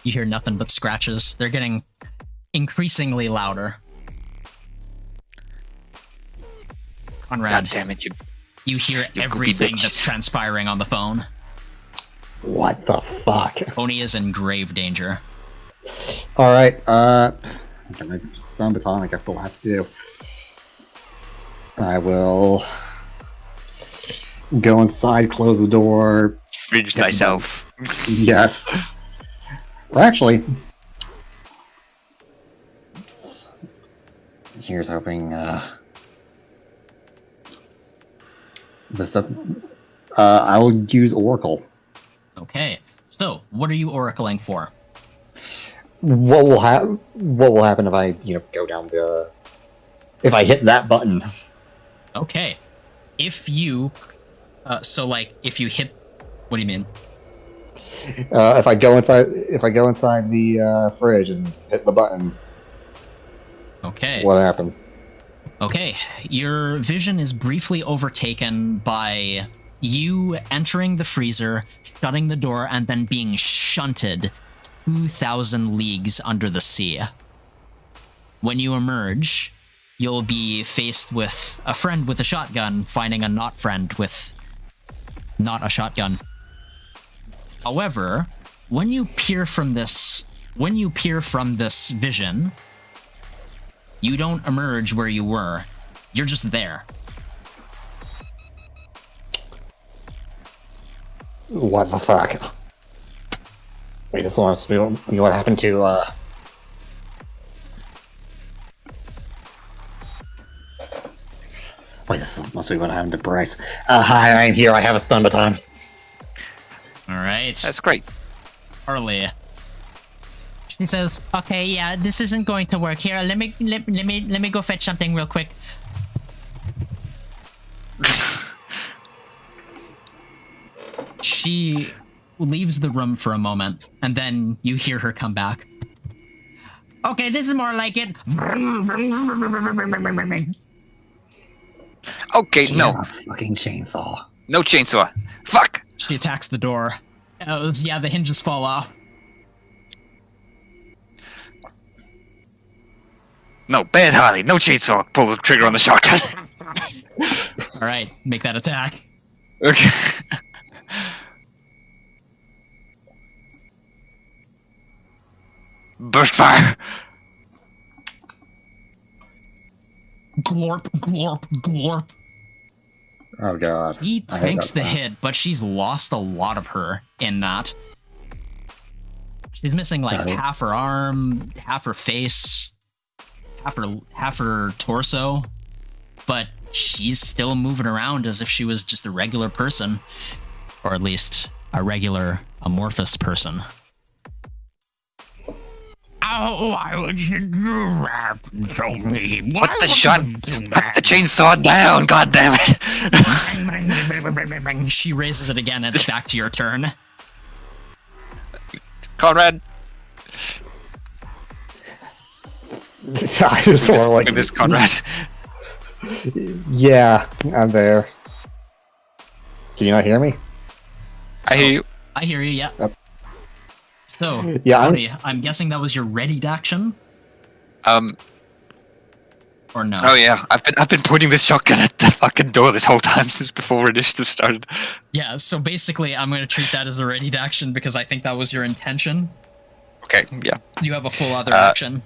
You hear nothing but scratches. They're getting increasingly louder. Conrad, God damn it, you hear you everything bitch. that's transpiring on the phone. What the fuck? Tony is in grave danger. Alright, I got my stun baton, I guess they'll have to do. I will go inside, close the door. Fridge thyself. Yes. Well, actually, here's hoping this doesn't. I will use Oracle. Okay, so what are you oracling for? What will happen? What will happen if I, go down the? If I hit that button? Okay, if you, if you hit, what do you mean? If I go inside the fridge and hit the button, Okay. what happens? Okay, your vision is briefly overtaken by you entering the freezer, shutting the door, and then being shunted 2,000 leagues under the sea. When you emerge, you'll be faced with a friend with a shotgun finding a not friend with not a shotgun. However, when you peer from this vision, you don't emerge where you were. You're just there. What the fuck? Wait, this must be what happened to, Wait, this must be what happened to Bryce. Hi, I'm here, I have a stun baton. Alright. That's great. Harley. She says, "Okay, yeah, this isn't going to work. Here, let me go fetch something real quick." She leaves the room for a moment, and then you hear her come back. Okay, this is more like it. Okay, She no. had a fucking chainsaw. No chainsaw. Fuck! She attacks the door. The hinges fall off. No, bad Harley. No chainsaw. Pull the trigger on the shotgun. Alright, make that attack. Okay. Burst fire. Glorp, glorp, glorp. Oh god. He I hate tanks that the sound. hit, but she's lost a lot of her in that. She's missing like Okay. half her arm, half her face, half her torso, but she's still moving around as if she was just a regular person, or at least a regular amorphous person. Oh, why would you do that to me? Why Put the would shot. you do Put that? the chainsaw down. God damn it. She raises it again, and it's back to your turn. Conrad. I just want to like. Look at this, Conrad. Yeah, I'm there. Can you not hear me? I hear you. I hear you, yeah. Yep. So, Yeah, Tony, I'm guessing that was your readied action, or no? Oh yeah. I've been pointing this shotgun at the fucking door this whole time since before initiative started. Yeah, so basically, I'm going to treat that as a readied action because I think that was your intention. Okay. Yeah. You have a full other action.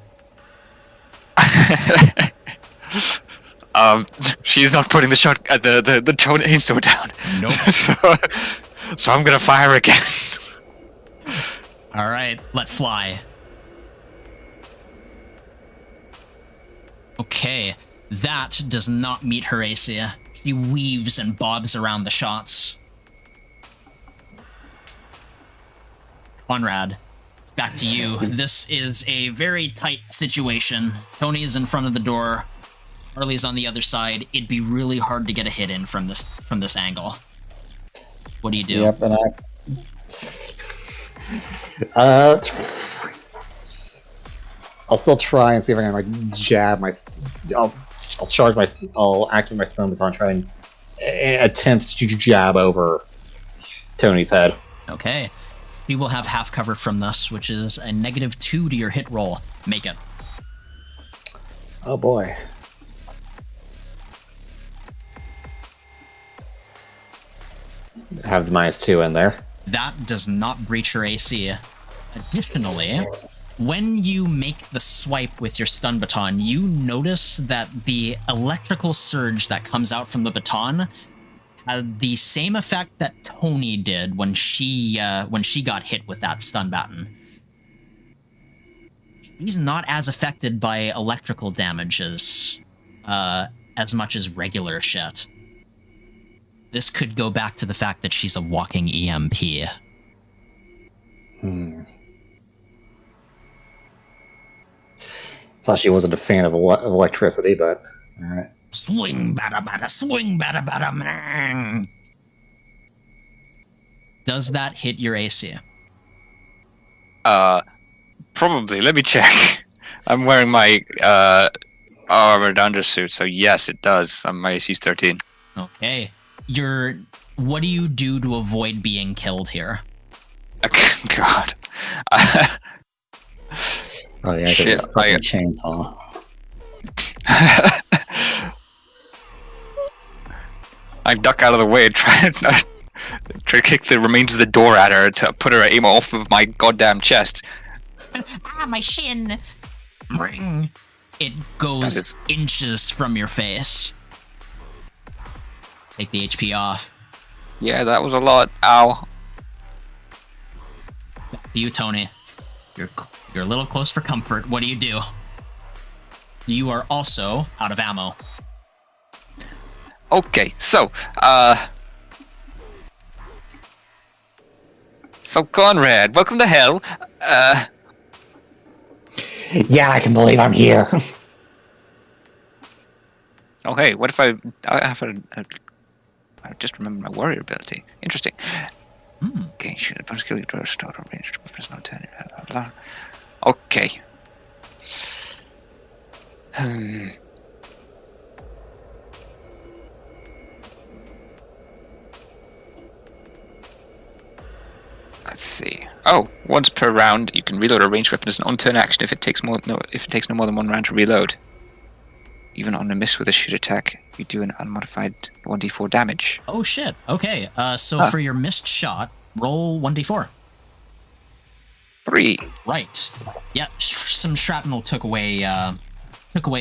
She's not putting the shot the chainsaw down. Nope. So I'm gonna fire again. All right, let fly. Okay, that does not meet her AC. She weaves and bobs around the shots. Conrad, it's back to you. This is a very tight situation. Tony is in front of the door. Harley's on the other side. It'd be really hard to get a hit in from this angle. What do you do? Yep, and I'll still try and see if I can like jab my. I'll activate my stun baton, try and attempt to jab over Tony's head. Okay. You will have half cover from this, which is a -2 to your hit roll. Make it. Oh boy. Have the -2 in there. That does not breach your AC. Additionally, when you make the swipe with your stun baton, you notice that the electrical surge that comes out from the baton had the same effect that Tony did when she got hit with that stun baton. She's not as affected by electrical damages as much as regular shit. This could go back to the fact that she's a walking EMP. Thought she wasn't a fan of electricity, but alright. Swing, bada, bada, swing, bada, bada, man. Does that hit your AC? Probably. Let me check. I'm wearing my armored undersuit, so yes, it does. My AC's 13. Okay. What do you do to avoid being killed here? God. Oh yeah, Shit, a fucking chainsaw. I duck out of the way and try to kick the remains of the door at her to put her aim off of my goddamn chest. My shin! Ring. It goes inches from your face. Take the HP off. Yeah, that was a lot. Ow. You, Tony. You're a little close for comfort. What do? You are also out of ammo. Okay, so Conrad, welcome to hell. Yeah, I can believe I'm here. Oh, hey, what if I just remember my warrior ability. Interesting. Okay, shoot a bunch kill you to start or range to press no turn. Okay. Let's see. Oh, once per round, you can reload a ranged weapon as an on-turn action if it takes no more than one round to reload. Even on a miss with a shoot attack, you do an unmodified 1d4 damage. Oh shit. Okay. For your missed shot, roll 1d4. 3. Right. Yeah. Some shrapnel took away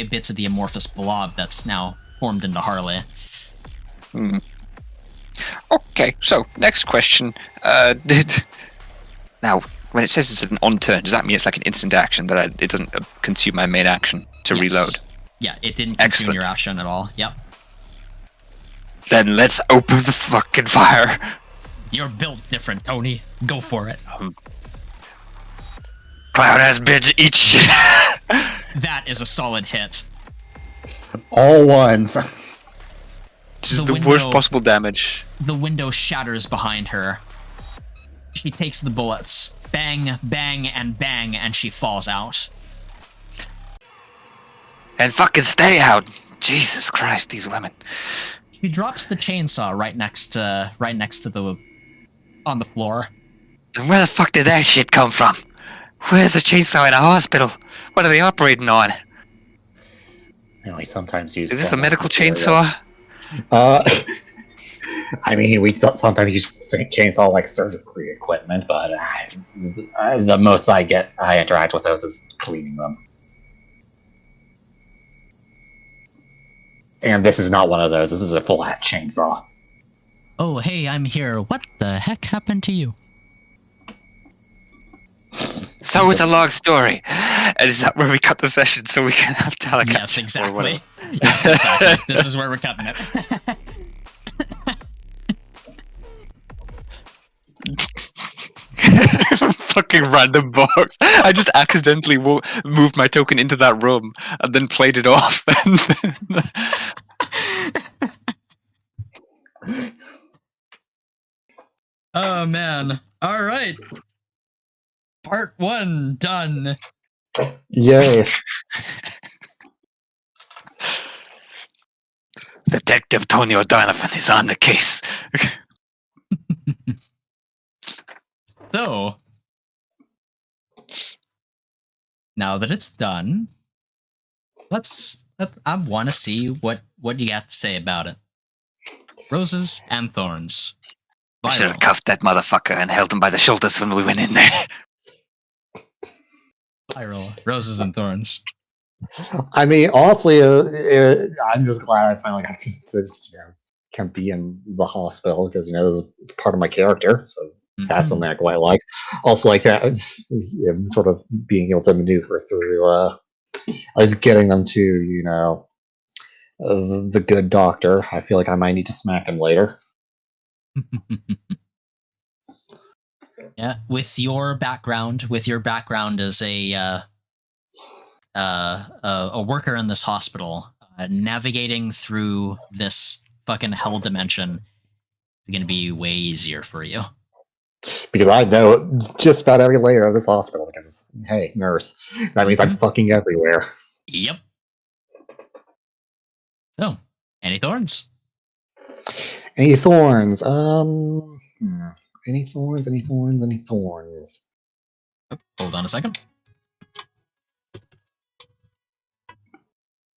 bits of the amorphous blob that's now formed into Harley. Okay. So next question. Now, when it says it's an on-turn, does that mean it's like an instant action that it doesn't consume my main action to reload? Yeah, it didn't consume your action at all. Yep. Then let's open the fucking fire. You're built different, Tony. Go for it. Cloud ass bitch, eat shit. That is a solid hit. All ones. Just the worst possible damage. The window shatters behind her. She takes the bullets. Bang, bang, and bang, and she falls out. And fucking stay out. Jesus Christ, these women. She drops the chainsaw right next to the on the floor. And where the fuck did that shit come from? Where's the chainsaw in a hospital? What are they operating on? We sometimes use. Is this a medical chainsaw? I mean, we sometimes use chainsaw like surgery equipment, but the most I interact with those is cleaning them. And this is not one of those. This is a full-ass chainsaw. Oh, hey, I'm here. What the heck happened to you? So it's a long story. And is that where we cut the session so we can have telecast? Yes, exactly. Yes, exactly. This is where we're cutting it. Fucking random box. I just accidentally moved my token into that room and then played it off. Oh man. All right. Part 1 done. Yay. Detective Tony O'Donovan is on the case. So, now that it's done, I want to see what you got to say about it. Roses and thorns. I should Viral. have cuffed that motherfucker and held him by the shoulders when we went in there. Viral. Roses and thorns. I mean, honestly, I'm just glad I finally got to can be in the hospital because this is part of my character. So that's something I quite like. Also, like that, sort of being able to maneuver through, like getting them to the good doctor. I feel like I might need to smack him later. Yeah, with your background as a worker in this hospital, navigating through this fucking hell dimension is going to be way easier for you. Because I know just about every layer of this hospital. Because hey, nurse, that means I'm fucking everywhere. Yep. So, any thorns? Any thorns? Any thorns? Any thorns? Any thorns? Oh, hold on a second.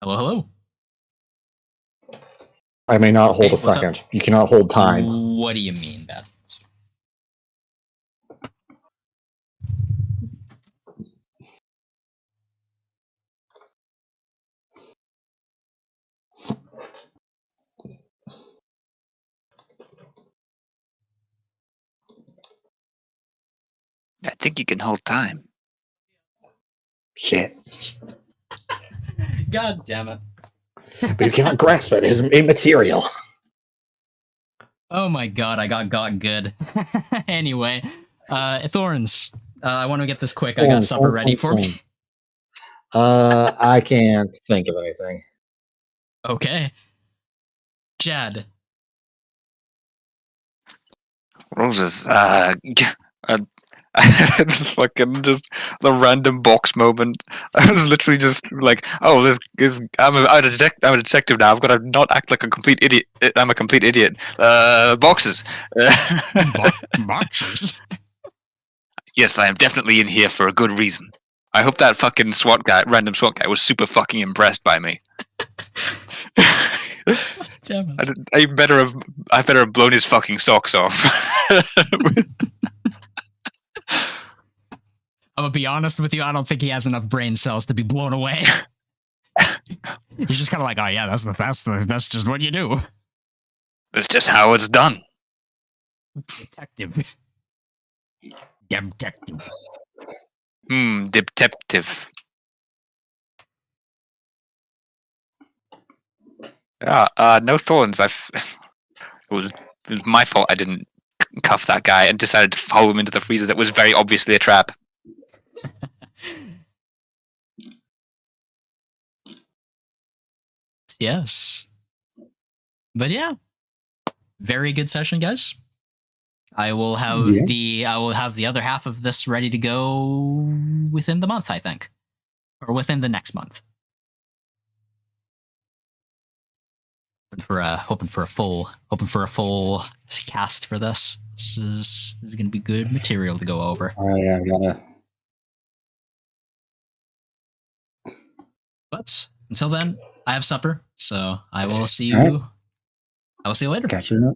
Hello, hello. I may not hold Hey, a what's up? second. You cannot hold time. What do you mean, Bad? I think you can hold time. Shit. God damn it. But you cannot grasp it. It is immaterial. Oh my god, I got good. Anyway, thorns. I want to get this quick. I got supper ready for me. I can't think of anything. Okay. Jad. Roses, fucking just the random box moment. I was literally just like, "Oh, this I'm a detective now. I've got to not act like a complete idiot. I'm a complete idiot." Boxes. Boxes? Yes, I am definitely in here for a good reason. I hope that fucking random SWAT guy, was super fucking impressed by me. Damn it. I better have blown his fucking socks off. I'm gonna be honest with you, I don't think he has enough brain cells to be blown away. He's just kind of like, oh yeah, that's just what you do. It's just how it's done. Detective. Detective. Detective. Yeah, no thorns. It was my fault I didn't cuff that guy and decided to follow him into the freezer that was very obviously a trap. Yes. But yeah. Very good session, guys. I will have the other half of this ready to go within the month, I think. Or within the next month. Hoping for a full cast for this. This is going to be good material to go over. Oh yeah, I'm gonna. But until then, I have supper, so I will see you. All right. I will see you later. Catch you.